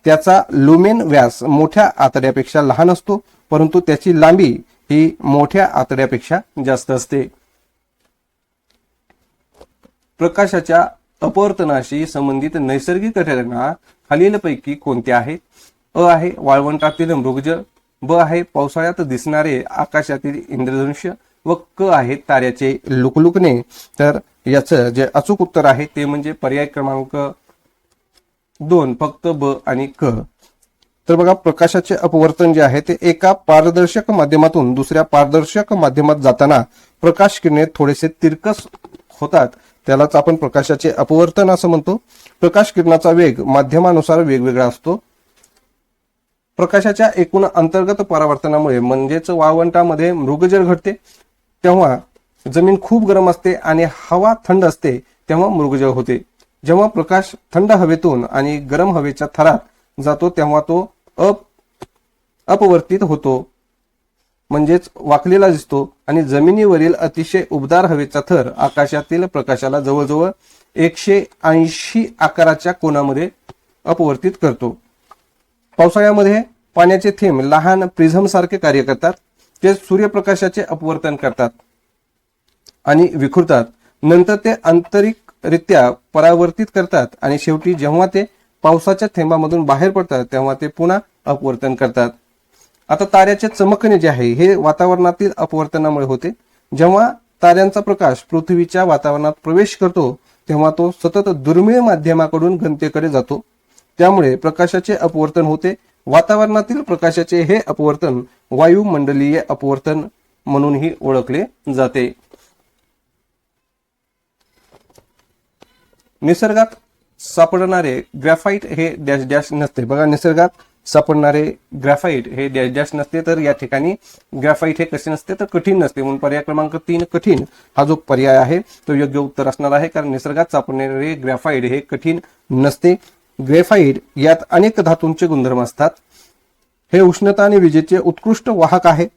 त्याचा लुमेन व्यास मोठ्या आतड्यापेक्षा लहान असतो, परंतु त्याची लांबी ही मोठ्या आतड्यापेक्षा जास्त असते. प्रकाशाच्या अपवर्तनाशी संबंधित नैसर्गिक घटना खालीलपैकी कोणत्या आहेत? अ आहे वाळवंटातील मृगजळ, ब आहे पावसाळ्यात दिसणारे आकाशातील इंद्रधनुष्य व क आहे ताऱ्याचे लुकलुकणे. तर याचं जे अचूक उत्तर आहे ते म्हणजे पर्याय क्रमांक 2 फक्त ब आणि क. तर बघा, प्रकाशाचे अपवर्तन जे आहे ते एका पारदर्शक माध्यमातून दुसऱ्या पारदर्शक माध्यमात जाताना प्रकाश किरणे थोडेसे तिरकस होतात, त्यालाच आपण प्रकाशाचे अपवर्तन असं म्हणतो. प्रकाश किरणाचा वेग माध्यमानुसार वेगवेगळा असतो. प्रकाशाच्या एकूण अंतर्गत परावर्तनामुळे म्हणजेच वाळवंटामध्ये मृगजळ घडते तेव्हा जमीन खूप गरम असते आणि हवा थंड असते तेव्हा मृगजळ होते. जेव्हा प्रकाश थंड हवेतून आणि गरम हवेच्या थरात जातो तेव्हा तो अपवर्तित होतो, म्हणजेच वाकलेला दिसतो आणि जमिनीवरील अतिशय उबदार हवेचा थर आकाशातील प्रकाशाला जवळजवळ 180 आकाराच्या कोनामध्ये अपवर्तित करतो. पावसाळ्यामध्ये पाण्याचे थेंब लहान प्रिझम सारखे कार्य करतात. ते सूर्यप्रकाशाचे अपवर्तन करतात आणि विखुरतात. नंतर ते आंतरिकरित्या परावर्तित करतात आणि शेवटी जेव्हा ते पावसाच्या थेंबामधून बाहेर पडतात तेव्हा ते पुन्हा अपवर्तन करतात. आता ताऱ्याचे चमकणे जे आहे हे वातावरणातील अपवर्तनामुळे होते. जेव्हा ताऱ्यांचा प्रकाश पृथ्वीच्या वातावरणात प्रवेश करतो तेव्हा तो सतत दुर्मिळ माध्यमाकडून घनतेकडे जातो, त्यामुळे प्रकाशाचे अपवर्तन होते. वातावरणातील प्रकाशाचे हे अपवर्तन वायुमंडलीय अपवर्तन म्हणूनही ओळखले जाते. निसर्गात सापडणारे ग्रॅफाइट हे डॅश डॅश नसते. बघा, निसर्गात सापडणारे ग्रॅफाइट हे डॅश डॅश नसते, तर या ठिकाणी ग्रॅफाइट हे कसे नसते तर कठीण नसते, म्हणून पर्याय क्रमांक 3 कठीण हा जो पर्याय आहे तो योग्य उत्तर असणार आहे, कारण निसर्गात सापडणारे ग्रॅफाइट हे कठीण नसते. ग्रॅफाइट यात अनेक धातूंचे गुणधर्म असतात. हे उष्णता आणि विजेचे उत्कृष्ट वाहक आहे.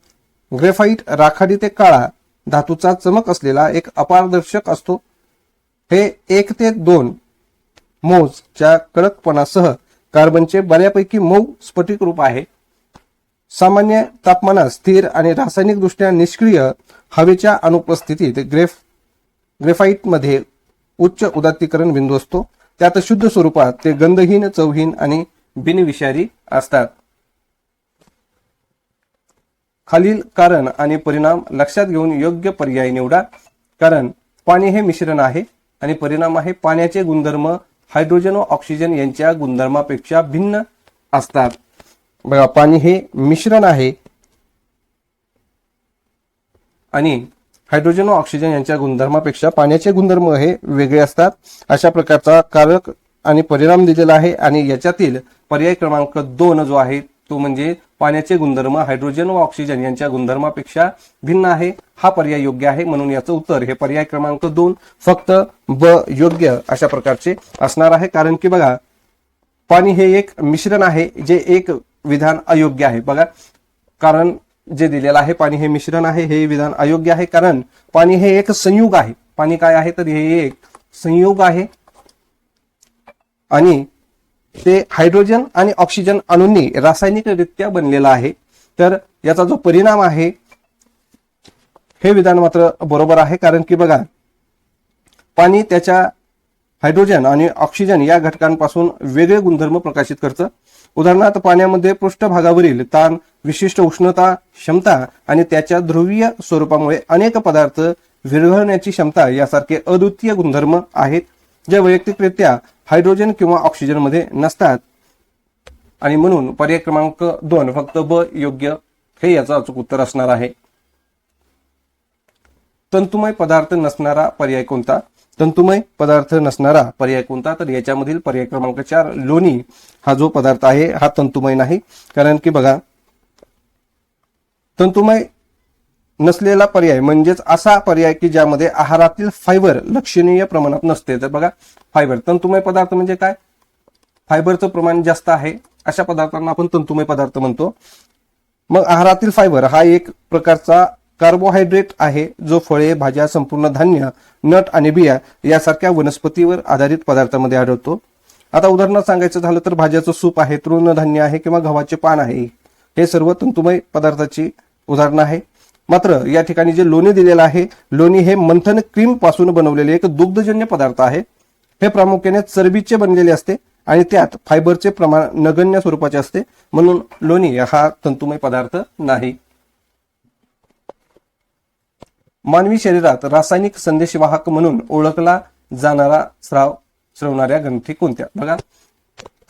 ग्रॅफाइट राखाडी ते काळा धातूचा चमक असलेला एक अपारदर्शक असतो. हे 1 ते 2 मोजच्या कडकपणासह कार्बनचे बऱ्यापैकी मऊ स्फटिक रूप आहे. सामान्य तापमानात स्थिर आणि रासायनिकदृष्ट्या निष्क्रिय हवेच्या अनुपस्थितीत ग्रेफाइटमध्ये उच्च उदात्तीकरण बिंदू असतो. त्यात शुद्ध स्वरूपात ते गंधहीन, चवहीन आणि बिनविषारी असतात. खालील कारण आणि परिणाम लक्षात घेऊन योग्य पर्याय निवडा. कारण पाणी हे मिश्रण आहे आणि परिणाम आहे पाण्याचे गुणधर्म हायड्रोजन व ऑक्सिजन यांच्या गुणधर्मापेक्षा भिन्न असतात. बघा, पाणी हे मिश्रण आहे आणि हायड्रोजन व ऑक्सिजन यांच्या गुणधर्मापेक्षा पाण्याचे गुणधर्म हे वेगळे असतात. अशा प्रकारचा कारक आणि परिणाम दिलेला आहे आणि याच्यातील पर्याय क्रमांक 2 जो आहे तो म्हणजे पाण्याचे गुणधर्म हायड्रोजन व ऑक्सिजन यांच्या गुणधर्मापेक्षा भिन्न आहे, हा पर्याय योग्य आहे. म्हणून याचं उत्तर हे पर्याय क्रमांक 2 फक्त ब योग्य अशा प्रकारचे असणार आहे. कारण की बघा, पाणी हे एक मिश्रण आहे जे एक विधान अयोग्य आहे. बघा, कारण जे दिलेलं आहे पाणी हे मिश्रण आहे हे विधान अयोग्य आहे, कारण पाणी हे एक संयुग आहे. पाणी काय आहे तर हे एक संयुग आहे आणि ते हायड्रोजन आणि ऑक्सिजन अणूंनी रासायनिकरित्या बनलेला आहे. तर याचा जो परिणाम आहे हे विधान मात्र बरोबर आहे. कारण की बघा, पाणी त्याच्या हायड्रोजन आणि ऑक्सिजन या घटकांपासून वेगळे गुणधर्म प्रकाशित करतं. उदाहरणार्थ, पाण्यामध्ये पृष्ठभागावरील ताण, विशिष्ट उष्णता क्षमता आणि त्याच्या ध्रुवीय स्वरूपामुळे अनेक पदार्थ विरघळण्याची क्षमता यासारखे अद्वितीय गुणधर्म आहेत जे वैयक्तिकरित्या हायड्रोजन किंवा ऑक्सिजन मध्ये नसतात. आणि म्हणून पर्याय क्रमांक 2 फक्त ब योग्य हे याचं अचूक उत्तर असणार आहे. तंतुमय पदार्थ नसणारा पर्याय कोणता? तंतुमय पदार्थ नसणारा पर्याय कोणता तर याच्यामधील पर्याय क्रमांक 4 लोणी हा जो पदार्थ आहे हा तंतुमय नाही. कारण की बघा, तंतुमय नसलेला पर्याय म्हणजेच असा पर्याय की ज्यामध्ये आहारातील फायबर लक्षणीय प्रमाणात नसते. तर बघा, फायबर तंतुमय पदार्थ म्हणजे काय? फायबरचं प्रमाण जास्त आहे अशा पदार्थांना आपण तंतुमय पदार्थ म्हणतो. मग आहारातील फायबर हा एक प्रकारचा कार्बोहायड्रेट आहे जो फळे, भाज्या, संपूर्ण धान्य, नट आणि बिया यासारख्या वनस्पतीवर आधारित पदार्थामध्ये आढळतो. आता उदाहरण सांगायचं झालं तर भाज्याचं सूप आहे, तृणधान्य आहे किंवा गव्हाचे पान आहे, हे सर्व तंतुमय पदार्थाची उदाहरणं आहे. मात्र या ठिकाणी जे लोणी दिलेलं आहे, लोणी हे मंथन क्रीम पासून बनवलेले एक दुग्धजन्य पदार्थ आहे. हे प्रामुख्याने चरबीचे बनलेले असते आणि त्यात फायबरचे प्रमाण नगण्य स्वरूपाचे असते, म्हणून लोणी हा तंतुमय पदार्थ नाही. मानवी शरीरात रासायनिक संदेशवाहक म्हणून ओळखला जाणारा स्रवणाऱ्या ग्रंथी कोणत्या? बघा,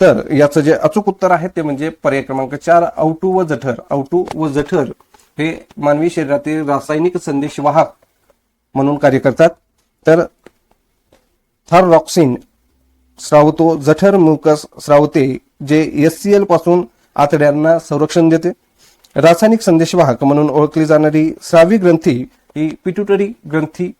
तर याचं जे अचूक उत्तर आहे ते म्हणजे पर्याय क्रमांक 4 आवटू व जठर. आवटू व जठर हे मानवी शरीरातील रासायनिक संदेशवाहक म्हणून कार्य करतात. तर थायरॉक्सिन स्रावतो, जठर म्युकस स्रावते जे HCl पासून आतड्यांना संरक्षण देते. रासायनिक संदेशवाहक म्हणून ओळखली जाणारी स्रावी ग्रंथी ही पिट्युटरी ग्रंथी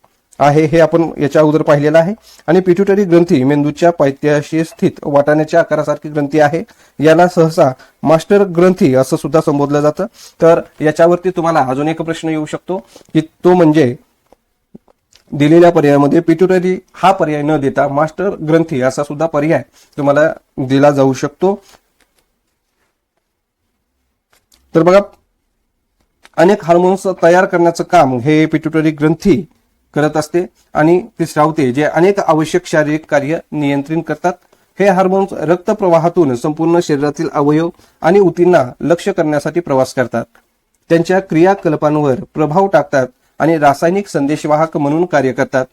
आहे, हे आपण याच्या अगोदर पाहिलेलं आहे. आणि पिट्युटरी ग्रंथी मेंदूच्या पायथ्याशी स्थित वाटाण्याच्या आकारासारखी ग्रंथी आहे. याला सहसा मास्टर ग्रंथी असं सुद्धा संबोधलं जातं. तर याच्यावरती तुम्हाला अजून एक प्रश्न येऊ शकतो की तो म्हणजे दिलेल्या पर्यायामध्ये पिट्युटरी हा पर्याय न देता मास्टर ग्रंथी असा सुद्धा पर्याय तुम्हाला दिला जाऊ शकतो. तर बघा, अनेक हार्मोन्स तयार करण्याचं काम हे पिट्युटरी ग्रंथी करत असते आणि ती स्रावते जे अनेक आवश्यक शारीरिक कार्य नियंत्रित करतात. हे हार्मोन्स रक्त प्रवाहातून संपूर्ण शरीरातील अवयव आणि ऊतींना लक्ष्य करण्यासाठी प्रवास करतात, त्यांच्या क्रियाकलापांवर प्रभाव टाकतात आणि रासायनिक संदेशवाहक म्हणून कार्य करतात.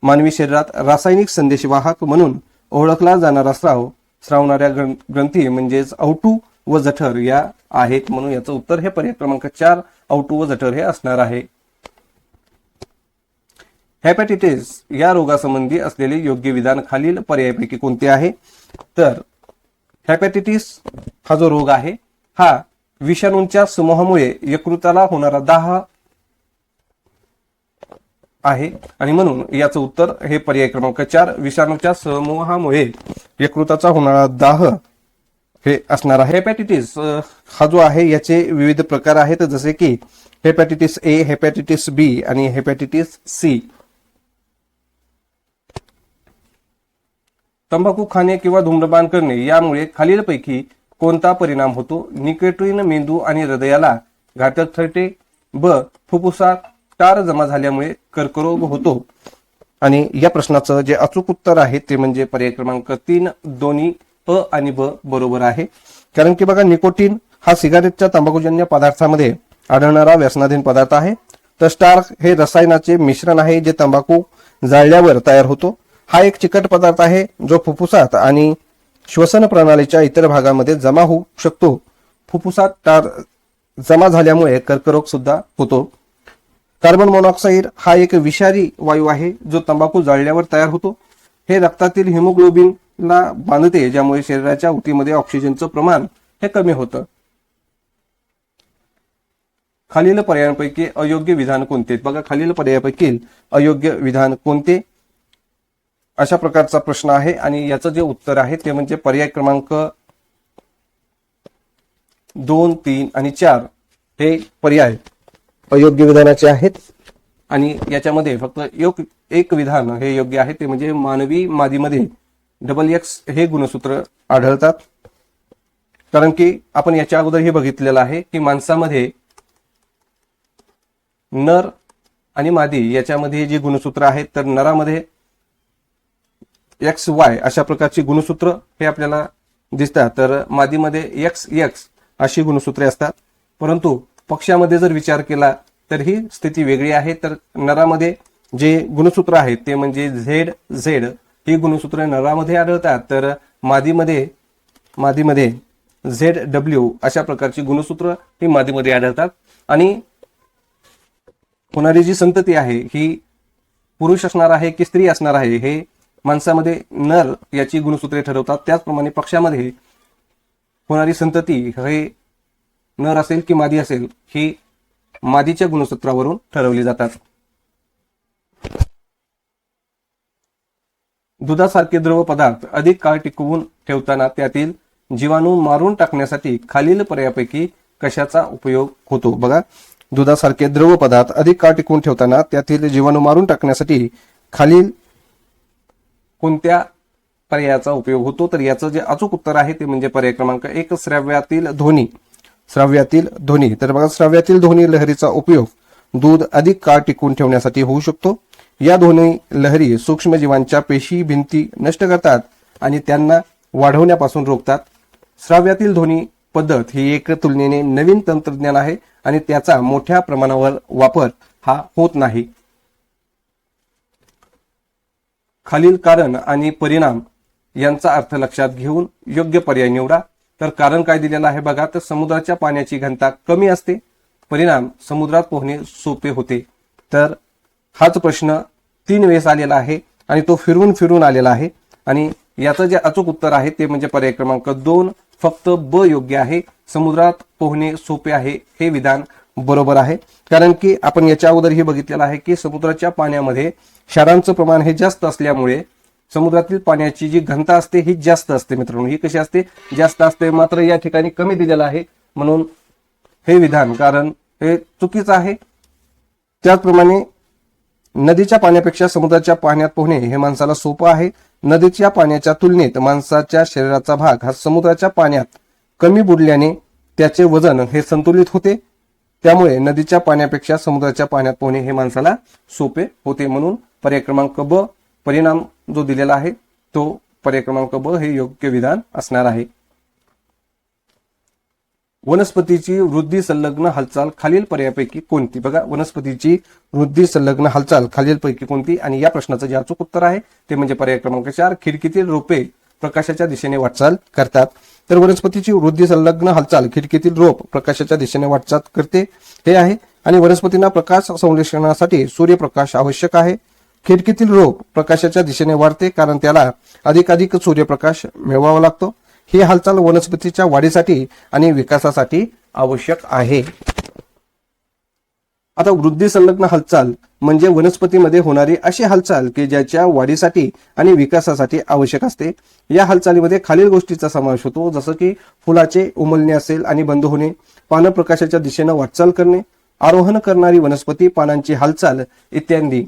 मानवी शरीरात रासायनिक संदेशवाहक म्हणून ओळखला जाणारा स्रावणाऱ्या ग्रंथी म्हणजेच आवटू व जठर या आहेत, म्हणून याचं उत्तर हे पर्याय क्रमांक 4 आवटू व जठर हे असणार आहे. हेपॅटिटिस या रोगासंबंधी असलेले योग्य विधान खालील पर्यायापैकी कोणते आहे? तर हेपॅटिटिस हा जो रोग आहे हा विषाणूंच्या समूहामुळे यकृताला होणारा दाह आहे आणि म्हणून याचं उत्तर हे पर्याय क्रमांक 4 विषाणूच्या समूहामुळे यकृताचा होणारा दाह हे असणार आहे. हेपॅटिटिस हा जो आहे याचे विविध प्रकार आहेत, जसे की हेपॅटिटिस ए, हेपॅटिटिस बी आणि हेपॅटिटिस सी. तंबाखू खाणे किंवा धूम्रपान करणे यामुळे खालीलपैकी कोणता परिणाम होतो? निकोटीन मेंदू आणि हृदयाला घातक ठरते. ब, फुफ्फुसात क्षार जमा झाल्यामुळे कर्करोग होतो. आणि या प्रश्नाचं जे अचूक उत्तर आहे ते म्हणजे पर्याय क्रमांक 3 दोन्ही अ आणि ब बरोबर आहे. कारण की बघा, निकोटीन हा सिगारेटच्या तंबाखूजन्य पदार्थामध्ये आढळणारा व्यसनाधीन पदार्थ आहे. तर स्टार्च हे रसायनाचे मिश्रण आहे जे तंबाखू जाळल्यावर तयार होतो. हा एक चिकट पदार्थ आहे जो फुफ्फुसात आणि श्वसन प्रणालीच्या इतर भागामध्ये जमा होऊ शकतो. फुफ्फुसात टार जमा झाल्यामुळे कर्करोग सुद्धा होतो. कार्बन मोनॉक्साईड हा एक विषारी वायू आहे जो तंबाखू जाळल्यावर तयार होतो. हे रक्तातील हिमोग्लोबिनला बांधते ज्यामुळे शरीराच्या ऊतीमध्ये ऑक्सिजनचं प्रमाण हे कमी होतं. खालील पर्यायांपैकी अयोग्य विधान कोणते? बघा, खालील पर्यायापैकी अयोग्य विधान कोणते अशा प्रकारचा प्रश्न आहे आणि याचं जे उत्तर आहे ते म्हणजे पर्याय क्रमांक 2, 3 आणि 4 हे पर्याय अयोग्य विधानाचे आहेत. आणि याच्यामध्ये फक्त एक विधान हे योग्य आहे ते म्हणजे मानवी मादीमध्ये XX हे गुणसूत्र आढळतात. कारण की आपण याच्या अगोदर हे बघितलेलं आहे की माणसामध्ये नर आणि मादी याच्यामध्ये जी गुणसूत्र आहेत, तर नरामध्ये XY अशा प्रकारची गुणसूत्र हे आपल्याला दिसतात, तर मादीमध्ये XX अशी गुणसूत्रे असतात. परंतु पक्ष्यामध्ये जर विचार केला तर ही स्थिती वेगळी आहे. तर नरामध्ये जे गुणसूत्र आहेत ते म्हणजे ZZ ही गुणसूत्र नरामध्ये आढळतात, तर मादीमध्ये ZW अशा प्रकारची गुणसूत्र ही मादीमध्ये आढळतात. आणि होणारी जी संतती आहे ही पुरुष असणार आहे की स्त्री असणार आहे हे माणसामध्ये नर याची गुणसूत्रे ठरवतात. त्याचप्रमाणे पक्ष्यामध्ये होणारी संतती हे नर असेल की मादी असेल ही मादीच्या गुणसूत्रावरून ठरवली जातात. दुधासारखे द्रव पदार्थ अधिक काळ टिकवून ठेवताना त्यातील जीवाणू मारून टाकण्यासाठी खालील पर्यायापैकी कशाचा उपयोग होतो? बघा, दुधासारखे द्रव पदार्थ अधिक काळ टिकवून ठेवताना त्यातील जीवाणू मारून टाकण्यासाठी खालील कोणत्या पर्यायाचा उपयोग होतो? तर याचं जे अचूक उत्तर आहे ते म्हणजे पर्याय क्रमांक 1 श्राव्यातील ध्वनी. श्राव्यातील ध्वनी. तर बघा, श्राव्यातील ध्वनी लहरीचा उपयोग दूध अधिक काळ टिकवून ठेवण्यासाठी होऊ शकतो. या ध्वनी लहरी सूक्ष्मजीवांच्या पेशी भिंती नष्ट करतात आणि त्यांना वाढवण्यापासून रोखतात. श्राव्यातील ध्वनी पद्धत ही एक तुलनेने नवीन तंत्रज्ञान आहे आणि त्याचा मोठ्या प्रमाणावर वापर हा होत नाही. खालील कारण आणि परिणाम यांचा अर्थ लक्षात घेऊन योग्य पर्याय निवडा. तर कारण काय दिलेलं आहे बघा, तर समुद्राच्या पाण्याची घनता कमी असते. परिणाम, समुद्रात पोहणे सोपे होते. तर हाच प्रश्न 3 वेळेस आलेला आहे आणि तो फिरून फिरून आलेला आहे आणि याचं जे अचूक उत्तर आहे ते म्हणजे पर्याय क्रमांक 2 फक्त ब योग्य आहे. समुद्रात पोहणे सोपे आहे हे विधान बरोबर आहे. कारण की आपण याच्या अगोदरही बघितलेलं आहे की समुद्राच्या पाण्यामध्ये क्षारांचं प्रमाण हे जास्त असल्यामुळे समुद्रातील पाण्याची जी घनता असते ही जास्त असते. मित्रांनो, ही कशी असते? जास्त असते. मात्र या ठिकाणी कमी दिलेलं आहे म्हणून हे विधान कारण हे चुकीचं आहे. त्याचप्रमाणे नदीच्या पाण्यापेक्षा समुद्राच्या पाण्यात पोहणे हे माणसाला सोपं आहे. नदीच्या पाण्याच्या तुलनेत माणसाच्या शरीराचा भाग हा समुद्राच्या पाण्यात कमी बुडल्याने त्याचे वजन हे संतुलित होते. त्यामुळे नदीच्या पाण्यापेक्षा समुद्राच्या पाण्यात पोहणे हे माणसाला सोपे होते. म्हणून पर्याय क्रमांक ब परिणाम जो दिलेला आहे तो पर्याय क्रमांक ब हे योग्य विधान असणार आहे. वनस्पतीची वृद्धी संलग्न हालचाल खालील पर्यायापैकी कोणती? बघा, वनस्पतीची वृद्धी संलग्न हालचाल खालीलपैकी कोणती? आणि या प्रश्नाचं जे अचूक उत्तर आहे ते म्हणजे पर्याय क्रमांक 4 खिडकीतील रोपे प्रकाशाच्या दिशेने वाटचाल करतात. तर वनस्पतीची वृद्धी संलग्न हालचाल खिडकीतील रोप प्रकाशाच्या दिशेने वाटचाल करते हे आहे. आणि वनस्पतींना प्रकाश संश्लेषणासाठी सूर्यप्रकाश आवश्यक आहे. खिडकीतील रोप प्रकाशाच्या दिशेने वाढते कारण त्याला अधिकाधिक सूर्यप्रकाश मिळवावा लागतो. ही हालचाल वनस्पतीच्या वाढीसाठी आणि विकासासाठी आवश्यक आहे. आता वृद्धी संलग्न हालचाल म्हणजे वनस्पतीमध्ये होणारी अशी हालचाल की ज्याच्या वाढीसाठी आणि विकासासाठी आवश्यक असते. या हालचालीमध्ये खालील गोष्टीचा समावेश होतो, जसं की फुलाचे उमलणे असेल आणि बंद होणे, पानं प्रकाशाच्या दिशेने वाटचाल करणे, आरोहण करणारी वनस्पती, पानांची हालचाल इत्यादी.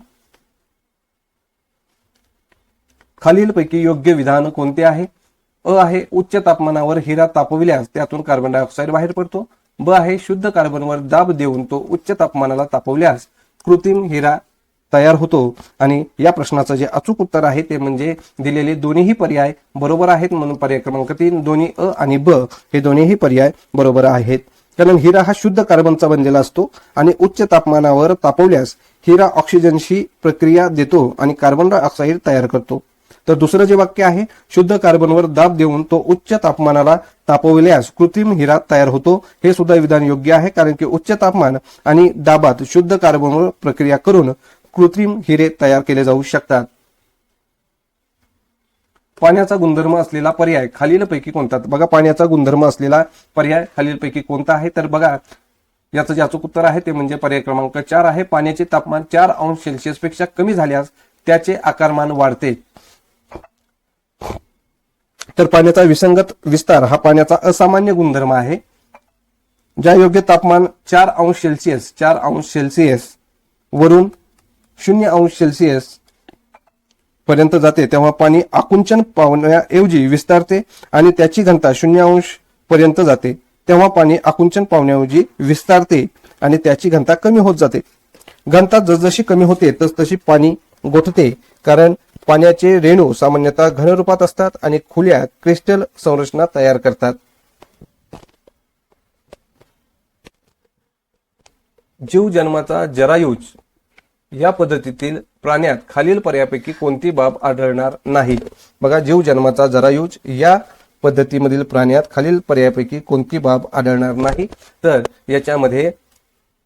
खालीलपैकी योग्य विधान कोणते आहे? अ आहे उच्च तापमानावर हिरा तापविल्यास त्यातून कार्बन डायऑक्साईड बाहेर पडतो. ब आहे शुद्ध कार्बनवर दाब देऊन तो उच्च तापमानाला तापवल्यास कृत्रिम हिरा तयार होतो. आणि या प्रश्नाचं जे अचूक उत्तर आहे ते म्हणजे दिलेले दोन्हीही पर्याय बरोबर आहेत. म्हणून पर्याय क्रमांक 3 दोन्ही अ आणि ब हे दोन्हीही पर्याय बरोबर आहेत. कारण हिरा हा शुद्ध कार्बनचा बनलेला असतो आणि उच्च तापमानावर तापवल्यास हिरा ऑक्सिजनशी प्रक्रिया देतो आणि कार्बन डायऑक्साईड तयार करतो. तर दुसरं जे वाक्य आहे शुद्ध कार्बनवर दाब देऊन तो उच्च तापमानाला तापवल्यास कृत्रिम हिरा तयार होतो, हे सुद्धा विधान योग्य आहे. कारण की उच्च तापमान आणि दाबात शुद्ध कार्बनवर प्रक्रिया करून कृत्रिम हिरे तयार केले जाऊ शकतात. पाण्याचा गुणधर्म असलेला पर्याय खालीलपैकी कोणता? बघा, पाण्याचा गुणधर्म असलेला पर्याय खालीलपैकी कोणता आहे? तर बघा, याचं जे अचूक उत्तर आहे ते म्हणजे पर्याय क्रमांक 4 आहे. पाण्याचे तापमान 4 अंश सेल्सिअस पेक्षा कमी झाल्यास त्याचे आकारमान वाढते. तर पाण्याचा विसंगत विस्तार हा पाण्याचा असामान्य गुणधर्म आहे. ज्या योग्य तापमान 4 अंश सेल्सिअस वरून 0 अंश सेल्सिअस पर्यंत जाते तेव्हा पाणी आकुंचन पावण्याऐवजी विस्तारते आणि त्याची घनता 0 अंश पर्यंत जाते तेव्हा पाणी आकुंचन पावण्याऐवजी विस्तारते आणि त्याची घनता कमी होत जाते. घनता जसजशी कमी होते तसतशी पाणी गोठते. कारण पाण्याचे रेणू सामान्यतः घनरूपात असतात आणि खुल्या क्रिस्टल संरचना तयार करतात. जीव जन्माचा जरायुज या पद्धतीतील प्राण्यात खालील पर्यायापैकी कोणती बाब आढळणार नाही? बघा, जीव जन्माचा जरायुज या पद्धतीमधील प्राण्यात खालील पर्यायापैकी कोणती बाब आढळणार नाही? तर याच्यामध्ये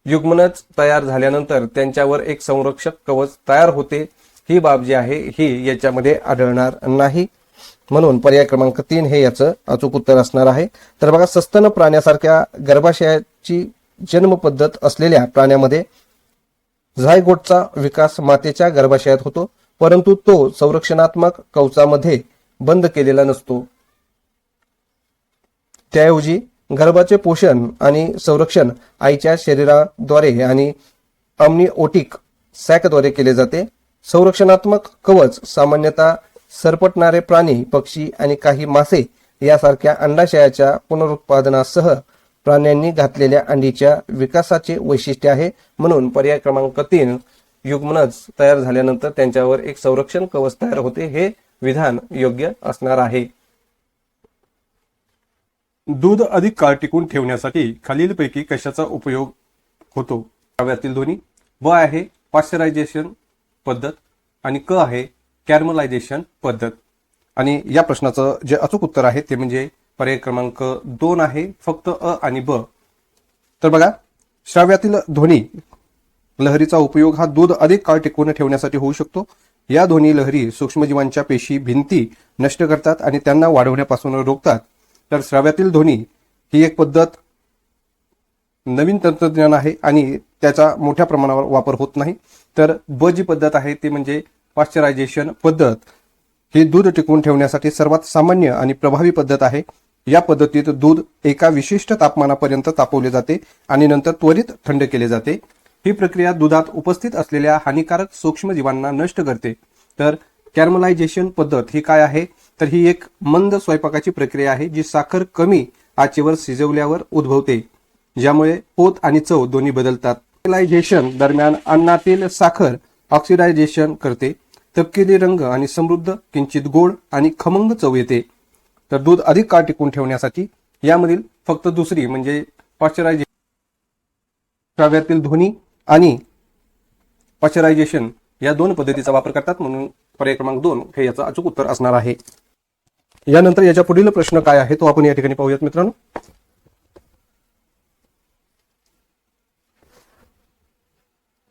युग्मनज तयार झाल्यानंतर त्यांच्यावर एक संरक्षक कवच तयार होते, ही बाब जी आहे ही याच्यामध्ये आढळणार नाही. म्हणून पर्याय क्रमांक 3 हे याचं अचूक उत्तर असणार आहे. तर बघा, सस्तन प्राण्यासारख्या गर्भाशयाची जन्म पद्धत असलेल्या प्राण्यामध्ये झायगोटचा विकास मातेच्या गर्भाशयात होतो, परंतु तो संरक्षणात्मक कवचामध्ये बंद केलेला नसतो. त्याऐवजी गर्भाचे पोषण आणि संरक्षण आईच्या शरीराद्वारे आणि अमनिओटिक सॅकद्वारे केले जाते. संरक्षणात्मक कवच सामान्यतः सरपटणारे प्राणी, पक्षी आणि काही मासे यासारख्या अंडाशयाच्या पुनरुत्पादनासह प्राण्यांनी घातलेल्या अंडीच्या विकासाचे वैशिष्ट्य आहे. म्हणून पर्याय क्रमांक 3, युग्मनज तयार झाल्यानंतर त्यांच्यावर एक संरक्षण कवच तयार होते, हे विधान योग्य असणार आहे. दूध अधिक काळ टिकून ठेवण्यासाठी खालीलपैकी कशाचा उपयोग होतो? यातील दोन्ही. ब आहे पाश्चरायझेशन पद्धत आणि क आहे कॅरमलायझेशन पद्धत. आणि या प्रश्नाचं जे अचूक उत्तर आहे ते म्हणजे पर्याय क्रमांक 2 आहे, फक्त अ आणि ब. तर बघा, श्राव्यातील ध्वनी लहरीचा उपयोग हा दूध अधिक काळ टिकवून ठेवण्यासाठी होऊ शकतो. या ध्वनी लहरी सूक्ष्मजीवांच्या पेशी भिंती नष्ट करतात आणि त्यांना वाढवण्यापासून रोखतात. तर श्राव्यातील ध्वनी ही एक पद्धत नवीन तंत्रज्ञान आहे आणि त्याचा मोठ्या प्रमाणावर वापर होत नाही. तर ब जी पद्धत आहे ती म्हणजे पाश्चरायझेशन पद्धत, ही दूध टिकवून ठेवण्यासाठी सर्वात सामान्य आणि प्रभावी पद्धत आहे. या पद्धतीत दूध एका विशिष्ट तापमानापर्यंत तापवले जाते आणि नंतर त्वरित थंड केले जाते. ही प्रक्रिया दुधात उपस्थित असलेल्या हानिकारक सूक्ष्मजीवांना नष्ट करते. तर कॅरमलायझेशन पद्धत ही काय आहे? तर ही एक मंद स्वयंपाकाची प्रक्रिया आहे जी साखर कमी आचेवर शिजवल्यावर उद्भवते, ज्यामुळे पोत आणि चव दोन्ही बदलतात. कॅरमलायझेशन दरम्यान अन्नातील साखर ऑक्सिडायझेशन करते. तपकिरी रंग आणि समृद्ध, किंचित गोड आणि खमंग चव येते. तर दूध अधिक काळ टिकून ठेवण्यासाठी यामधील फक्त दुसरी म्हणजे पाश्चरायझेशन, श्राव्यातील ध्वनी आणि पाश्चरायझेशन या दोन पद्धतीचा वापर करतात. म्हणून पर्याय क्रमांक 2 हे याचं अचूक उत्तर असणार आहे. यानंतर याच्या पुढील प्रश्न काय आहे तो आपण या ठिकाणी पाहूयात मित्रांनो.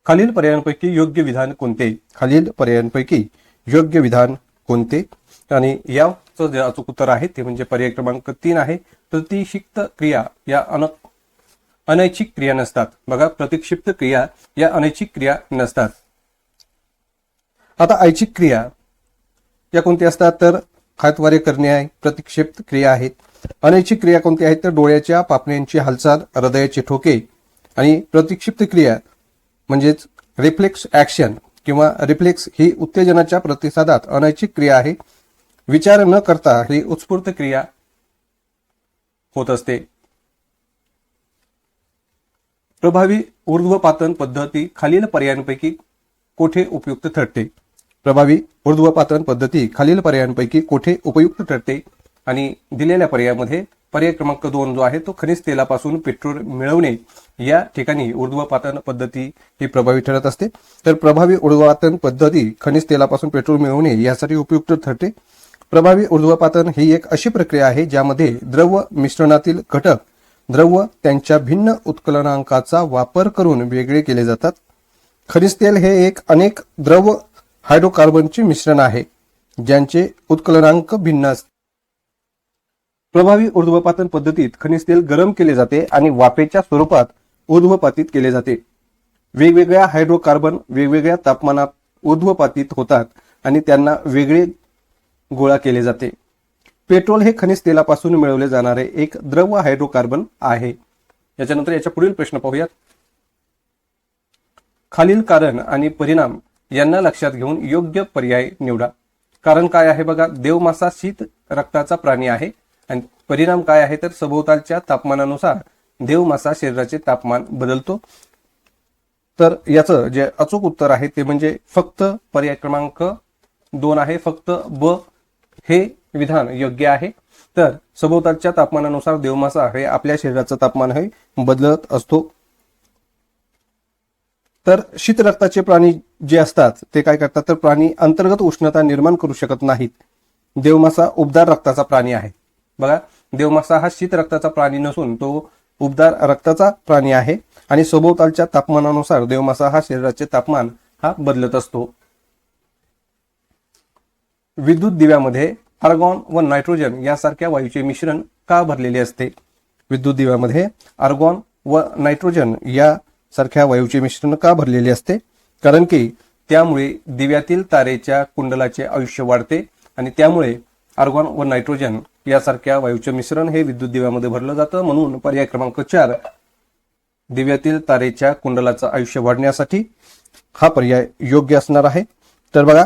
खालील पर्यायांपैकी योग्य विधान कोणते? खालील पर्यायांपैकी योग्य विधान कोणते? आणि याचं जे अचूक उत्तर आहे ते म्हणजे पर्याय क्रमांक 3 आहे. प्रतिक्षिप्त क्रिया या अनैच्छिक क्रिया नसतात. बघा, प्रतिक्षिप्त क्रिया या अनैच्छिक क्रिया नसतात. आता ऐच्छिक क्रिया या कोणत्या असतात? तर हातवारे करणे आहे, प्रतिक्षिप्त क्रिया आहेत. अनैच्छिक क्रिया कोणत्या आहेत? तर डोळ्याच्या पापण्यांची हालचाल, हृदयाचे ठोके. आणि प्रतिक्षिप्त क्रिया म्हणजेच रिफ्लेक्स ऍक्शन किंवा रिफ्लेक्स ही उत्तेजनाच्या प्रतिसादात अनैच्छिक क्रिया आहे. विचार न करता ही उत्स्फूर्त क्रिया होत असते. प्रभावी ऊर्ध्वपातन पद्धती खालील पर्यायांपैकी कोठे उपयुक्त ठरते? प्रभावी ऊर्ध्वपातन पद्धती खालील पर्यायांपैकी कोठे उपयुक्त ठरते? आणि दिलेल्या पर्यायामध्ये पर्याय क्रमांक 2 जो आहे तो खनिज तेलापासून पेट्रोल मिळवणे या ठिकाणी ऊर्ध्वपातन पद्धती ही प्रभावी ठरत असते. तर प्रभावी ऊर्ध्वपातन पद्धती खनिज तेलापासून पेट्रोल मिळवणे यासाठी उपयुक्त ठरते. प्रभावी ऊर्ध्वपातन ही एक अशी प्रक्रिया आहे ज्यामध्ये द्रव मिश्रणातील घटक द्रव त्यांच्या भिन्न उत्कलनांकाचा वापर करून वेगळे केले जातात. खनिज तेल हे एक अनेक द्रव हायड्रोकार्बनचे मिश्रण आहे ज्यांचे उत्कलनांक भिन्न असतात. प्रभावी ऊर्ध्वपातन पद्धतीत खनिज तेल गरम केले जाते आणि वाफेच्या स्वरूपात ऊर्ध्वपातित केले जाते. वेगवेगळ्या हायड्रोकार्बन वेगवेगळ्या तापमानात ऊर्ध्वपातित होतात आणि त्यांना वेगळे गोळा केले जाते. पेट्रोल हे खनिज तेलापासून मिळवले जाणारे एक द्रव हायड्रोकार्बन आहे. याच्यानंतर याच्या पुढील प्रश्न पाहूयात. खालील कारण आणि परिणाम यांना लक्षात घेऊन योग्य पर्याय निवडा. कारण काय आहे? बघा, देवमासा शीत रक्ताचा प्राणी आहे. आणि परिणाम काय आहे? तर सभोवतालच्या तापमानानुसार देवमासा शरीराचे तापमान बदलतो. तर याचं जे अचूक उत्तर आहे ते म्हणजे फक्त पर्याय क्रमांक 2 आहे. फक्त ब हे विधान योग्य आहे. तर सभोवतालच्या तापमानानुसार देवमासा हे आपल्या शरीराचं तापमान हे बदलत असतो. तर शीत रक्ताचे प्राणी जे असतात ते काय करतात? तर प्राणी अंतर्गत उष्णता निर्माण करू शकत नाहीत. देवमासा उबदार रक्ताचा प्राणी आहे. बघा, देवमासा हा शीत रक्ताचा प्राणी नसून तो उबदार रक्ताचा प्राणी आहे आणि सभोवतालच्या तापमानानुसार देवमासा हा शरीराचे तापमान हा बदलत असतो. विद्युत दिव्यामध्ये आर्गॉन व नायट्रोजन यासारख्या वायूचे मिश्रण का भरलेले असते? विद्युत दिव्यामध्ये आर्गॉन व नायट्रोजन या सारख्या वायूचे मिश्रण का भरलेले असते? कारण की त्यामुळे दिव्यातील तारेच्या कुंडलाचे आयुष्य वाढते आणि त्यामुळे आर्गॉन व नायट्रोजन यासारख्या वायूचे मिश्रण हे विद्युत दिव्यामध्ये भरलं जातं. म्हणून पर्याय क्रमांक 4 दिव्यातील तारेच्या कुंडलाचं आयुष्य वाढण्यासाठी हा पर्याय योग्य असणार आहे. तर बघा,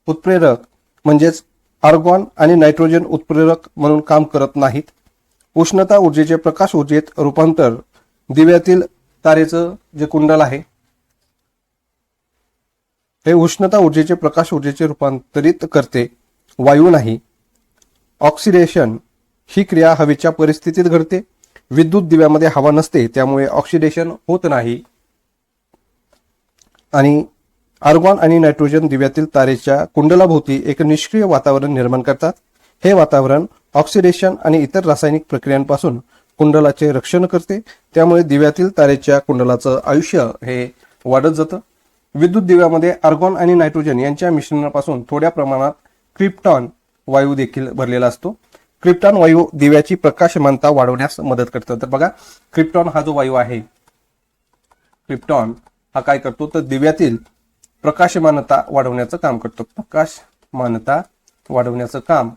उत्प्रेरक म्हणजेच आर्गॉन आणि नायट्रोजन उत्प्रेरक म्हणून काम करत नाहीत. उष्णता ऊर्जेचे प्रकाश ऊर्जेत रूपांतर दिव्यातील तारेचं जे कुंडल आहे हे उष्णता ऊर्जेचे प्रकाश ऊर्जेचे रूपांतरित करते, वायू नाही. ऑक्सिडेशन ही क्रिया हवेच्या परिस्थितीत घडते. विद्युत दिव्यामध्ये हवा नसते, त्यामुळे ऑक्सिडेशन होत नाही. आणि आर्गॉन आणि नायट्रोजन दिव्यातील तारेच्या कुंडलाभोवती एक निष्क्रिय वातावरण निर्माण करतात. हे वातावरण ऑक्सिडेशन आणि इतर रासायनिक प्रक्रियांपासून कुंडलाचे रक्षण करते, त्यामुळे दिव्यातील तारेच्या कुंडलाचं आयुष्य हे वाढत जातं. विद्युत दिव्यामध्ये आर्गॉन आणि नायट्रोजन यांच्या मिश्रणापासून थोड्या प्रमाणात क्रिप्टॉन वायू देखील भरलेला असतो. क्रिप्टॉन वायू दिव्याची प्रकाशमानता वाढवण्यास मदत करतं. तर बघा, क्रिप्टॉन हा जो वायू आहे, क्रिप्टॉन हा काय करतो तर दिव्यातील प्रकाशमानता वाढवण्याचं काम करतो. प्रकाशमानता वाढवण्याचं काम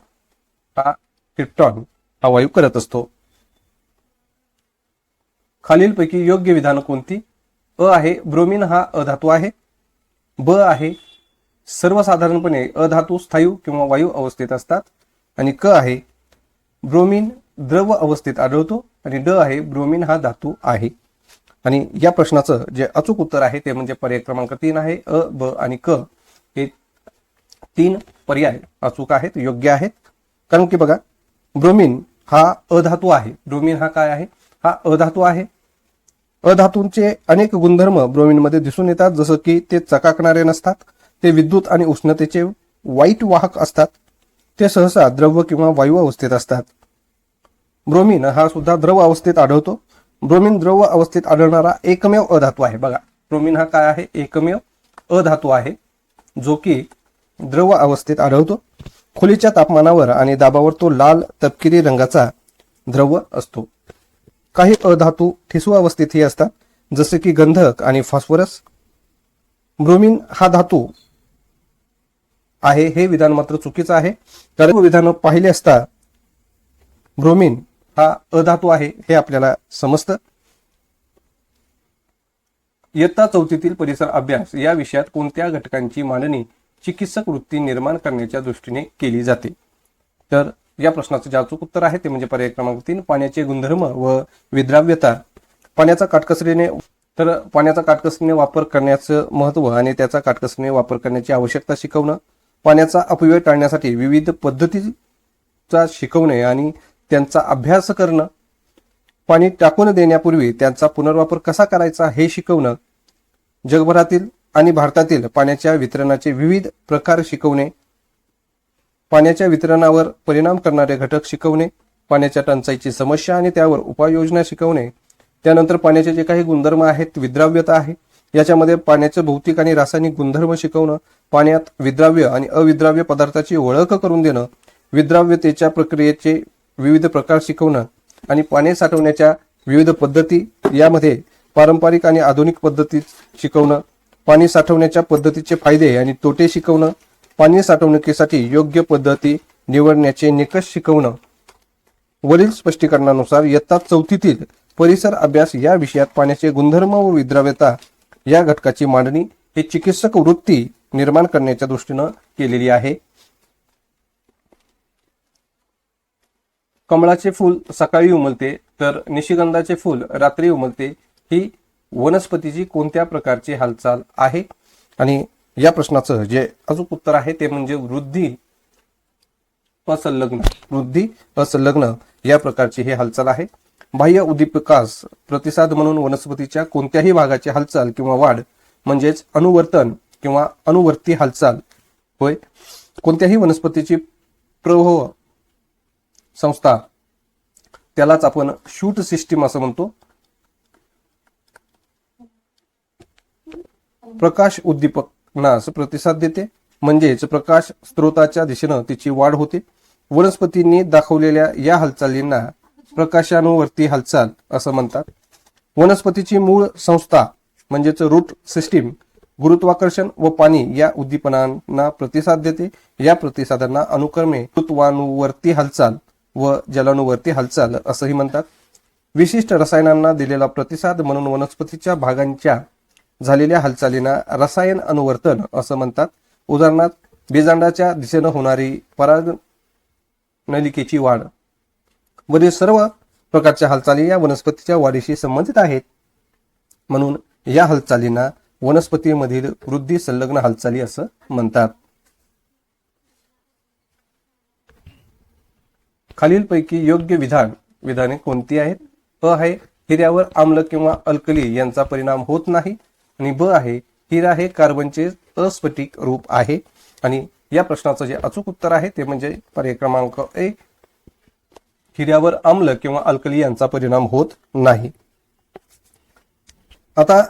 हा क्रिप्टॉन हा वायू करत असतो. खालीलपैकी योग्य विधान कोणती? अ आहे ब्रोमीन हा अधातू आहे. ब आहे सर्वसाधारणपणे अधातू स्थायू किंवा वायू अवस्थेत असतात. आणि क आहे ब्रोमीन द्रव अवस्थेत आढळतो. आणि ड आहे ब्रोमीन हा धातू आहे. आणि या प्रश्नाचं जे अचूक उत्तर आहे ते म्हणजे पर्याय क्रमांक 3 आहे. अ, ब आणि क हे 3 पर्याय अचूक आहेत, योग्य आहेत. कारण की बघा, ब्रोमीन हा अधातू आहे. ब्रोमीन हा काय आहे? हा अधातू आहे. अधातूंचे अनेक गुणधर्म ब्रोमीनमध्ये दिसून येतात, जसं की ते चकाकणारे नसतात, ते विद्युत आणि उष्णतेचे वाईट वाहक असतात, ते सहसा द्रव किंवा वायू अवस्थेत असतात. ब्रोमीन हा सुद्धा द्रव अवस्थेत आढळतो. ब्रोमीन द्रव अवस्थेत आढळणारा एकमेव अधातू आहे. बघा, ब्रोमीन हा काय आहे? एकमेव अधातू आहे जो की द्रव अवस्थेत आढळतो. खोलीच्या तापमानावर आणि दाबावर तो लाल तपकिरी रंगाचा द्रव असतो. काही अधातू ठिसूळ अवस्थेतही असतात, जसे की गंधक आणि फॉस्फरस. ब्रोमीन हा धातू आहे हे विधान मात्र चुकीचं आहे. कारण विधान पाहिले असता ब्रोमीन हा अधातू आहे हे आपल्याला समजतं. इयत्ता 4थीतील परिसर अभ्यास या विषयात कोणत्या घटकांची मांडणी चिकित्सक वृत्ती निर्माण करण्याच्या दृष्टीने केली जाते? तर या प्रश्नाचं जे अचूक उत्तर आहे ते म्हणजे पर्याय क्रमांक 3 पाण्याचे गुणधर्म व विद्राव्यता. पाण्याचा काटकसरीने वापर करण्याचं महत्त्व आणि त्याचा काटकसरीने वापर करण्याची आवश्यकता शिकवणं. पाण्याचा अपव्यय टाळण्यासाठी विविध पद्धतीचा शिकवणे आणि त्यांचा अभ्यास करणं. पाणी टाकून देण्यापूर्वी त्यांचा पुनर्वापर कसा करायचा हे शिकवणं. जगभरातील आणि भारतातील पाण्याच्या वितरणाचे विविध प्रकार शिकवणे. पाण्याच्या वितरणावर परिणाम करणारे घटक शिकवणे. पाण्याच्या टंचाईची समस्या आणि त्यावर उपाययोजना शिकवणे. त्यानंतर पाण्याचे जे काही गुणधर्म आहेत, विद्राव्यता आहे, याच्यामध्ये पाण्याचे भौतिक आणि रासायनिक गुणधर्म शिकवणं. पाण्यात विद्राव्य आणि अविद्राव्य पदार्थाची ओळख करून देणं. विद्राव्यतेच्या प्रक्रियेचे विविध प्रकार शिकवणं आणि पाणी साठवण्याच्या विविध पद्धती, यामध्ये पारंपरिक आणि आधुनिक पद्धती शिकवणं. पाणी साठवण्याच्या पद्धतीचे फायदे आणि तोटे शिकवणं. पाणी साठवणुकीसाठी योग्य पद्धती निवडण्याचे निकष शिकवणं. वरील स्पष्टीकरणानुसार इयत्ता 4थीतील परिसर अभ्यास या विषयात पाण्याचे गुणधर्म व विद्राव्यता या घटकाची मांडणी ही चिकित्सक वृत्ती निर्माण करण्याच्या दृष्टीनं केलेली आहे. कमळाचे फूल सकाळी उमलते तर निशिगंधाचे फूल रात्री उमलते ही वनस्पतीची कोणत्या प्रकारची हालचाल आहे? आणि या प्रश्नाचं जे अचूक उत्तर आहे ते म्हणजे वृद्धी असंलग्न या प्रकारची ही हालचाल आहे. बाह्य उद्दीपकास प्रतिसाद म्हणून वनस्पतीच्या कोणत्याही भागाची हालचाल किंवा वाढ म्हणजेच अनुवर्तन किंवा अनुवर्ती हालचाल होय. कोणत्याही वनस्पतीची प्रवाह संस्था त्यालाच आपण शूट सिस्टीम असं म्हणतो. प्रकाश उद्दीपकनास प्रतिसाद देते म्हणजेच प्रकाश स्त्रोताच्या दिशेनं तिची वाढ होते. वनस्पतींनी दाखवलेल्या या हालचालींना प्रकाशानुवर्ती हालचाल असं म्हणतात. वनस्पतीची मूळ संस्था म्हणजेच रूट सिस्टीम गुरुत्वाकर्षण व पाणी या उद्दीपनांना प्रतिसाद देते. या प्रतिसादांना अनुक्रमे गुरुत्वानुवर्ती हालचाल व जलानुवर्ती हालचाल असंही म्हणतात. विशिष्ट रसायनांना दिलेला प्रतिसाद म्हणून वनस्पतीच्या भागांच्या झालेल्या हालचालींना रसायन अनुवर्तन असं म्हणतात. उदाहरणार्थ बीजांडाच्या दिशेनं होणारी परागनलिकेची वाढ वरील सर्व प्रकारच्या हालचाली या वनस्पतीच्या वाढीशी संबंधित आहेत. म्हणून या हालचालींना वनस्पतीमधील वृद्धी संलग्न हालचाली असं म्हणतात. खालीलपैकी योग्य विधाने कोणती आहेत? अ आहे हिऱ्यावर आम्ल किंवा अल्कली यांचा परिणाम होत नाही. आणि ब आहे हिरा हे कार्बनचे अस्फटिक रूप आहे. आणि या प्रश्नाचं जे अचूक उत्तर आहे ते म्हणजे पर्याय क्रमांक ए, हिऱ्यावर आम्ल किंवा अल्कली यांचा परिणाम होत नाही. आता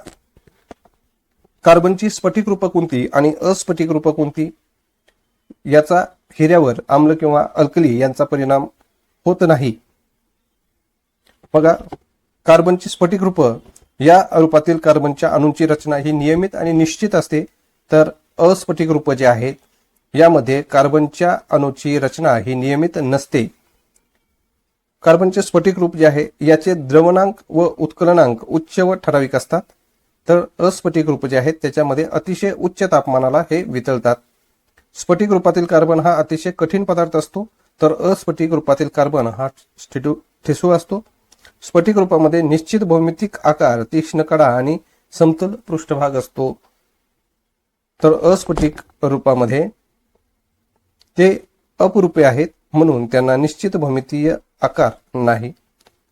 कार्बनची स्फटिक रूप कोणती आणि अस्फटिक रूप कोणती याचा हिऱ्यावर आम्ल किंवा अल्कली यांचा परिणाम होत नाही. बघा, कार्बनची स्फटिक रूप या रूपातील कार्बनच्या अणूंची रचना ही नियमित आणि निश्चित असते. तर अस्फटिक रूप जे आहेत यामध्ये कार्बनच्या अणूची रचना ही नियमित नसते. कार्बनचे स्फटिक रूप जे आहे याचे द्रवणांक व उत्कलनांक उच्च व ठराविक असतात. तर अस्फटिक रूप जे आहेत त्याच्यामध्ये अतिशय उच्च तापमानाला हे वितळतात. स्फटिक रूपातील कार्बन हा अतिशय कठीण पदार्थ असतो. तर अस्फटिक रूपातील कार्बन हा ठिसूळ असतो. स्फटिक रूपामध्ये निश्चित भौमितिक आकार, तीक्ष्ण कडा आणि समतल पृष्ठभाग असतो. तर अस्फटिक रूपामध्ये ते अपरूपे आहेत म्हणून त्यांना निश्चित भौमितीय आकार नाही.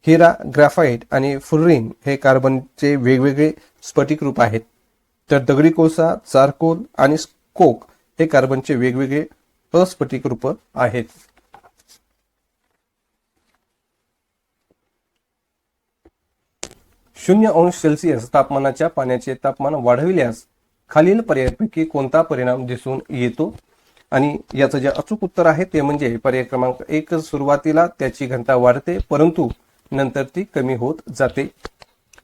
हिरा, ग्राफाइट आणि फुलरिन हे कार्बनचे वेगवेगळे स्फटिक रूप आहेत. तर दगडी कोळसा, चारकोल आणि कोक हे कार्बनचे वेगवेगळे अस्फटिक रूप आहेत. (0°C) तापमानाच्या पाण्याचे तापमान वाढविल्यास खालील पर्यायापैकी कोणता परिणाम दिसून येतो? आणि याचं जे अचूक उत्तर आहे ते म्हणजे पर्याय क्रमांक 1, सुरुवातीला त्याची घनता वाढते परंतु नंतर ती कमी होत जाते.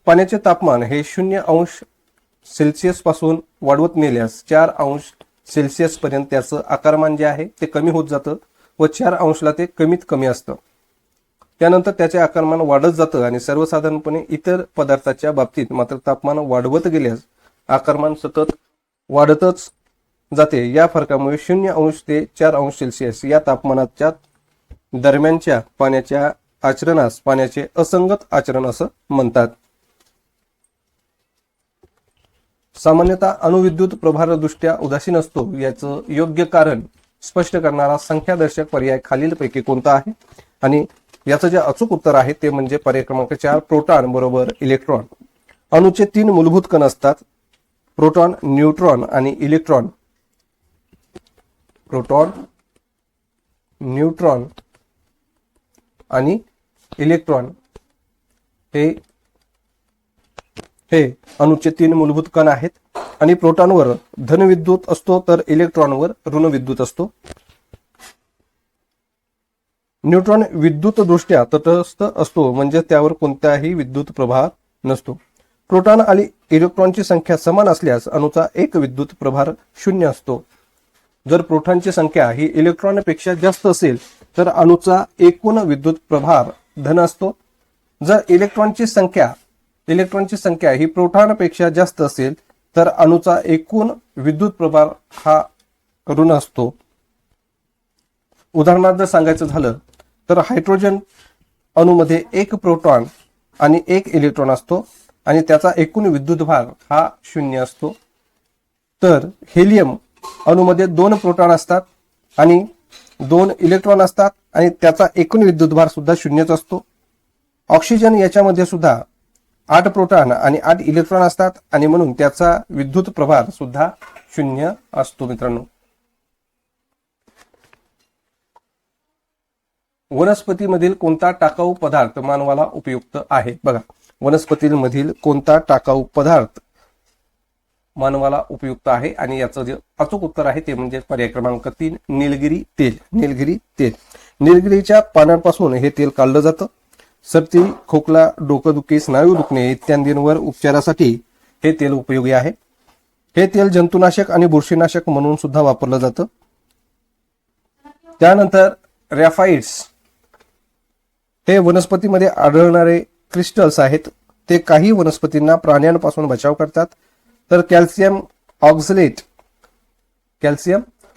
पाण्याचे तापमान हे 0°C पासून वाढवत नेल्यास 4°C पर्यंत त्याचं आकारमान जे आहे ते कमी होत जातं व 4° ते कमीत कमी असतं. त्यानंतर त्याचे आकारमान वाढत जातं आणि सर्वसाधारणपणे इतर पदार्थाच्या बाबतीत मात्र तापमान वाढवत गेल्यास आकारमान सतत वाढतच जाते. या फरकामुळे 0° ते 4°C या तापमानाच्या दरम्यानच्या पाण्याच्या आचरणास पाण्याचे असंगत आचरण असं म्हणतात. सामान्यतः अणुविद्युत प्रभारदृष्ट्या उदासीन असतो. याचं योग्य कारण स्पष्ट करणारा संख्यादर्शक पर्याय खालीलपैकी कोणता आहे? आणि याचं जे अचूक उत्तर आहे ते म्हणजे पर्याय क्रमांक 4, प्रोटॉन बरोबर इलेक्ट्रॉन. अणूचे 3 मूलभूत कण असतात, प्रोटॉन, न्यूट्रॉन आणि इलेक्ट्रॉन. प्रोटॉन, न्यूट्रॉन आणि इलेक्ट्रॉन हे अणूचे 3 मूलभूत कण आहेत. आणि प्रोटॉनवर धनविद्युत असतो तर इलेक्ट्रॉनवर ऋणविद्युत असतो. न्यूट्रॉन विद्युत दृष्ट्या तटस्थ असतो म्हणजे त्यावर कोणताही विद्युत प्रभार नसतो. प्रोटॉन आणि इलेक्ट्रॉनची संख्या समान असल्यास अणूचा एक विद्युत प्रभार 0 असतो. जर प्रोटॉनची संख्या ही इलेक्ट्रॉनपेक्षा जास्त असेल तर अणूचा एकूण विद्युत प्रभार धन असतो. जर इलेक्ट्रॉनची संख्या ही प्रोटॉनपेक्षा जास्त असेल तर अणूचा एकूण विद्युत प्रभार हा ऋण असतो. उदाहरणार्थ जर सांगायचं झालं तर हायड्रोजन अणूमध्ये 1 प्रोटॉन आणि 1 इलेक्ट्रॉन असतो आणि त्याचा एकूण विद्युतभार हा 0 असतो. तर हेलियम अणूमध्ये 2 प्रोटॉन असतात आणि 2 इलेक्ट्रॉन असतात आणि त्याचा एकूण विद्युतभार सुद्धा 0च असतो. ऑक्सिजन याच्यामध्ये सुद्धा 8 प्रोटॉन आणि 8 इलेक्ट्रॉन असतात आणि म्हणून त्याचा विद्युत प्रभार सुद्धा 0 असतो. मित्रांनो, वनस्पतीमधील कोणता टाकाऊ पदार्थ मानवाला उपयुक्त आहे? बघा, वनस्पतीमधील कोणता टाकाऊ पदार्थ मानवाला उपयुक्त आहे आणि याचं जे अचूक उत्तर आहे ते म्हणजे पर्याय क्रमांक 3, निलगिरी तेल. निलगिरी तेल. निलगिरीच्या पानांपासून हे तेल काढलं जातं. सर्दी, खोकला, डोकंदुखी, स्नायू दुखणे इत्यादींवर उपचारासाठी हे तेल उपयोगी आहे. हे तेल जंतुनाशक आणि बुरशीनाशक म्हणून सुद्धा वापरलं जातं. त्यानंतर रॅफाइड्स हे वनस्पतीमध्ये आढळणारे क्रिस्टल्स आहेत. ते काही वनस्पतींना प्राण्यांपासून बचाव करतात. तर कॅल्शियम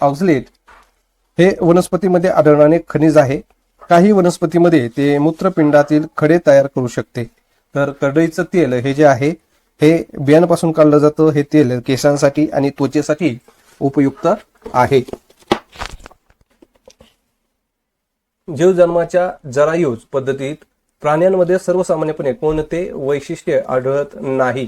ऑक्झलेट हे वनस्पतीमध्ये आढळणारे खनिज आहे. काही वनस्पतीमध्ये ते मूत्रपिंडातील खडे तयार करू शकते. तर करडईचं तेल हे जे आहे हे बियांपासून काढलं जातं. हे तेल केसांसाठी आणि त्वचेसाठी उपयुक्त आहे. जीवजन्माच्या जरायुज पद्धतीत प्राण्यांमध्ये सर्वसामान्यपणे कोणते वैशिष्ट्य आढळत नाही?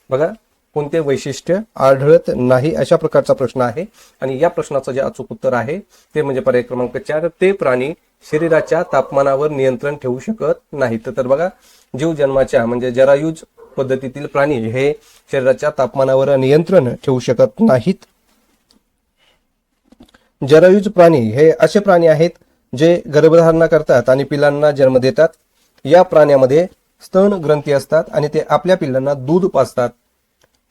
बघा, कोणते वैशिष्ट्य आढळत नाही अशा प्रकारचा प्रश्न आहे. आणि या प्रश्नाचं जे अचूक उत्तर आहे ते म्हणजे पर्याय क्रमांक 4, ते प्राणी शरीराच्या तापमानावर नियंत्रण ठेवू शकत नाहीत. तर बघा, जीवजन्माच्या म्हणजे जरायुज पद्धतीतील प्राणी हे शरीराच्या तापमानावर नियंत्रण ठेवू शकत नाहीत. जरायुज प्राणी हे असे प्राणी आहेत जे गर्भधारणा करतात आणि पिलांना जन्म देतात. या प्राण्यामध्ये स्तन ग्रंथी असतात आणि ते आपल्या पिल्लांना दूध पाजतात.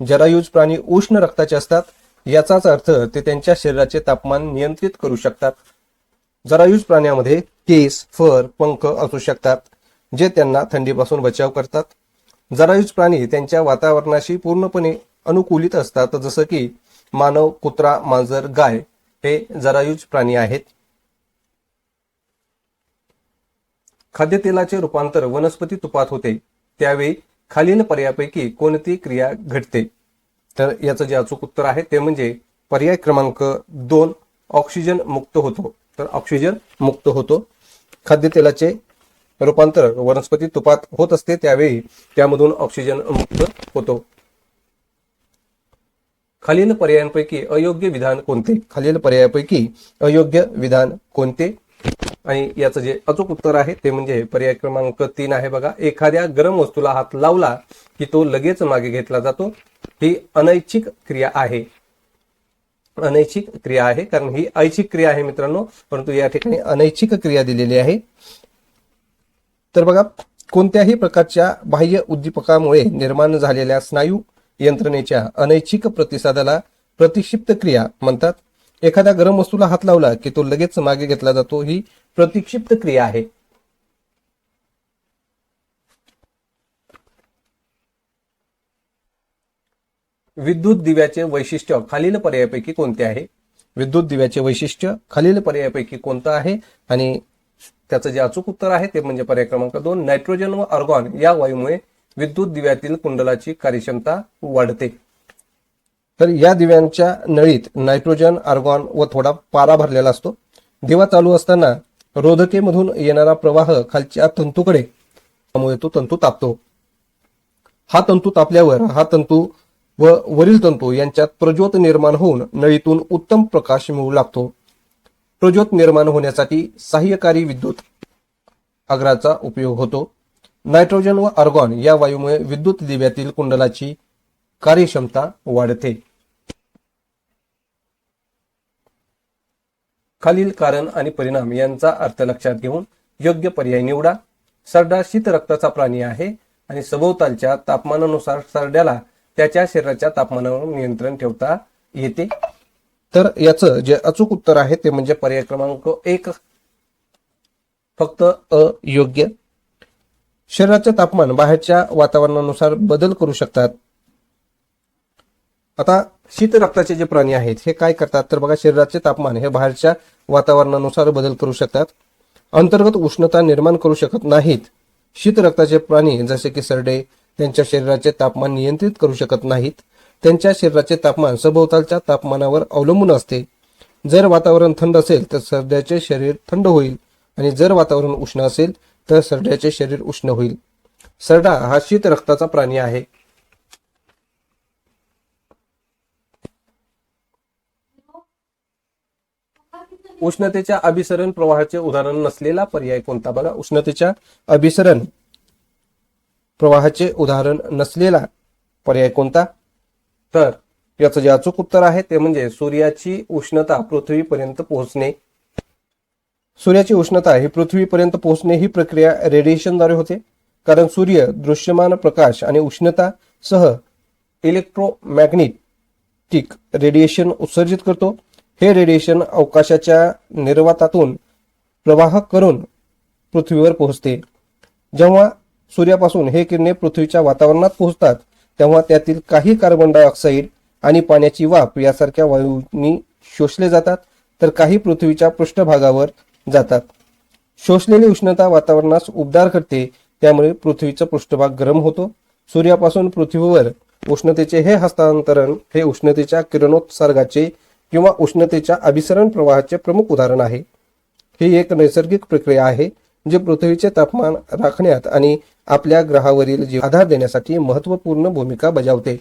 जरायुज प्राणी उष्ण रक्ताचे असतात. याचाच अर्थ ते त्यांच्या शरीराचे तापमान नियंत्रित करू शकतात. जरायुज प्राण्यामध्ये केस, फर, पंख असू शकतात जे त्यांना थंडीपासून बचाव करतात. जरायुज प्राणी त्यांच्या वातावरणाशी पूर्णपणे अनुकूलित असतात, जसं की मानव, कुत्रा, मांजर, गाय हे जरायुज प्राणी आहेत. खाद्यतेलाचे रूपांतर वनस्पती तुपात होते त्यावेळी खालील पर्यायापैकी कोणती क्रिया घडते? तर याचं जे अचूक उत्तर आहे ते म्हणजे पर्याय क्रमांक 2, ऑक्सिजन मुक्त होतो. तर ऑक्सिजन मुक्त होतो. खाद्यतेलाचे रूपांतर वनस्पती तुपात होत असते त्यावेळी त्यामधून ऑक्सिजन मुक्त होतो. खालील पर्यायांपैकी अयोग्य विधान कोणते? खालील पर्यायापैकी अयोग्य विधान कोणते? आणि याचं जे अचूक उत्तर आहे ते म्हणजे पर्याय क्रमांक 3 आहे. बघा, एखाद्या गरम वस्तूला हात लावला की तो लगेच मागे घेतला जातो. ही अनैच्छिक क्रिया आहे. अनैच्छिक क्रिया आहे, कारण ही ऐच्छिक क्रिया आहे मित्रांनो, परंतु या ठिकाणी अनैच्छिक क्रिया दिलेली आहे. तर बघा, कोणत्याही प्रकारच्या बाह्य उद्दीपकामुळे निर्माण झालेल्या स्नायू यंत्रणेच्या अनैच्छिक प्रतिसादाला प्रतिक्षिप्त क्रिया म्हणतात. एखाद्या गरम वस्तूला हात लावला की तो लगेच मागे घेतला जातो. ही प्रतिक्षिप्त क्रिया आहे. विद्युत दिव्याचे वैशिष्ट्य खालील पर्यायापैकी कोणते आहे? विद्युत दिव्याचे वैशिष्ट्य खालील पर्यायापैकी कोणतं आहे? आणि त्याचं जे अचूक उत्तर आहे ते म्हणजे पर्याय क्रमांक 2, नायट्रोजन व आर्गॉन या वायूमुळे विद्युत दिव्यातील कुंडलाची कार्यक्षमता वाढते. तर या दिव्यांच्या नळीत नायट्रोजन, आर्गॉन व थोडा पारा भरलेला असतो. दिवा चालू असताना रोधकेमधून येणारा प्रवाह खालच्या तंतूकडे, त्यामुळे तो तंतू तापतो. हा तंतू तापल्यावर हा तंतू व वरील तंतू यांच्यात प्रज्योत निर्माण होऊन नळीतून उत्तम प्रकाश मिळू लागतो. प्रज्योत निर्माण होण्यासाठी सहाय्यकारी विद्युत अग्राचा उपयोग होतो. नायट्रोजन व आर्गॉन या वायूमुळे विद्युत दिव्यातील कुंडलाची कार्यक्षमता वाढते. खालील कारण आणि परिणाम यांचा अर्थ लक्षात घेऊन योग्य पर्याय निवडा. सरडा शीत रक्ताचा प्राणी आहे आणि सभोवतालच्या तापमानानुसार सरड्याला त्याच्या शरीराच्या तापमानावर नियंत्रण ठेवता येते. तर याचं जे अचूक उत्तर आहे ते म्हणजे पर्याय क्रमांक 1, फक्त अयोग्य. शरीराचे तापमान बाहेरच्या वातावरणानुसार बदल करू शकतात. आता शीत रक्ताचे जे प्राणी आहेत हे काय करतात? तर बघा, शरीराचे तापमान हे बाहेरच्या वातावरणानुसार बदल करू शकतात. अंतर्गत उष्णता निर्माण करू शकत नाहीत. शीत रक्ताचे प्राणी जसे की सरडे त्यांच्या शरीराचे तापमान नियंत्रित करू शकत नाहीत. त्यांच्या शरीराचे तापमान सभोवतालच्या तापमानावर अवलंबून असते. जर वातावरण थंड असेल तर सरड्याचे शरीर थंड होईल आणि जर वातावरण उष्ण असेल तर सरड्याचे शरीर उष्ण होईल. सरडा हा शीत रक्ताचा प्राणी आहे. उष्णतेच्या अभिसरण प्रवाहाचे उदाहरण नसलेला पर्याय कोणता? बघा, उष्णतेच्या अभिसरण प्रवाहाचे उदाहरण नसलेला पर्याय कोणता? तर याचं जे अचूक उत्तर आहे ते म्हणजे सूर्याची उष्णता पृथ्वीपर्यंत पोहोचणे. सूर्याची उष्णता ही पृथ्वीपर्यंत पोहोचणे ही प्रक्रिया रेडिएशनद्वारे होते. कारण सूर्य दृश्यमान प्रकाश आणि उष्णता सह इलेक्ट्रोमॅग्नेट इलेक्ट्रोमॅग्नेटिक रेडिएशन उत्सर्जित करतो. हे रेडिएशन अवकाशाच्या निर्वातातून प्रवाह करून पृथ्वीवर पोहोचते. जेव्हा सूर्यापासून हे किरणे पृथ्वीच्या वातावरणात पोहोचतात तेव्हा त्यातील काही कार्बन डायऑक्साईड आणि पाण्याची वाफ यासारख्या वायूंनी शोषले जातात, तर काही पृथ्वीच्या पृष्ठभागावर जातात. शोषलेली उष्णता वातावरणास उबदार करते, त्यामुळे पृथ्वीचा पृष्ठभाग गरम होतो. सूर्यापासून पृथ्वीवर उष्णतेचे हे हस्तांतरण हे उष्णतेच्या किरणोत्सर्गाचे किंवा उष्णतेच्या अभिसरण प्रवाहाचे प्रमुख उदाहरण आहे. ही एक नैसर्गिक प्रक्रिया आहे जे पृथ्वीचे तापमान राखण्यात आणि आपल्या ग्रहावरील जीव आधार देण्यासाठी महत्त्वपूर्ण भूमिका बजावते.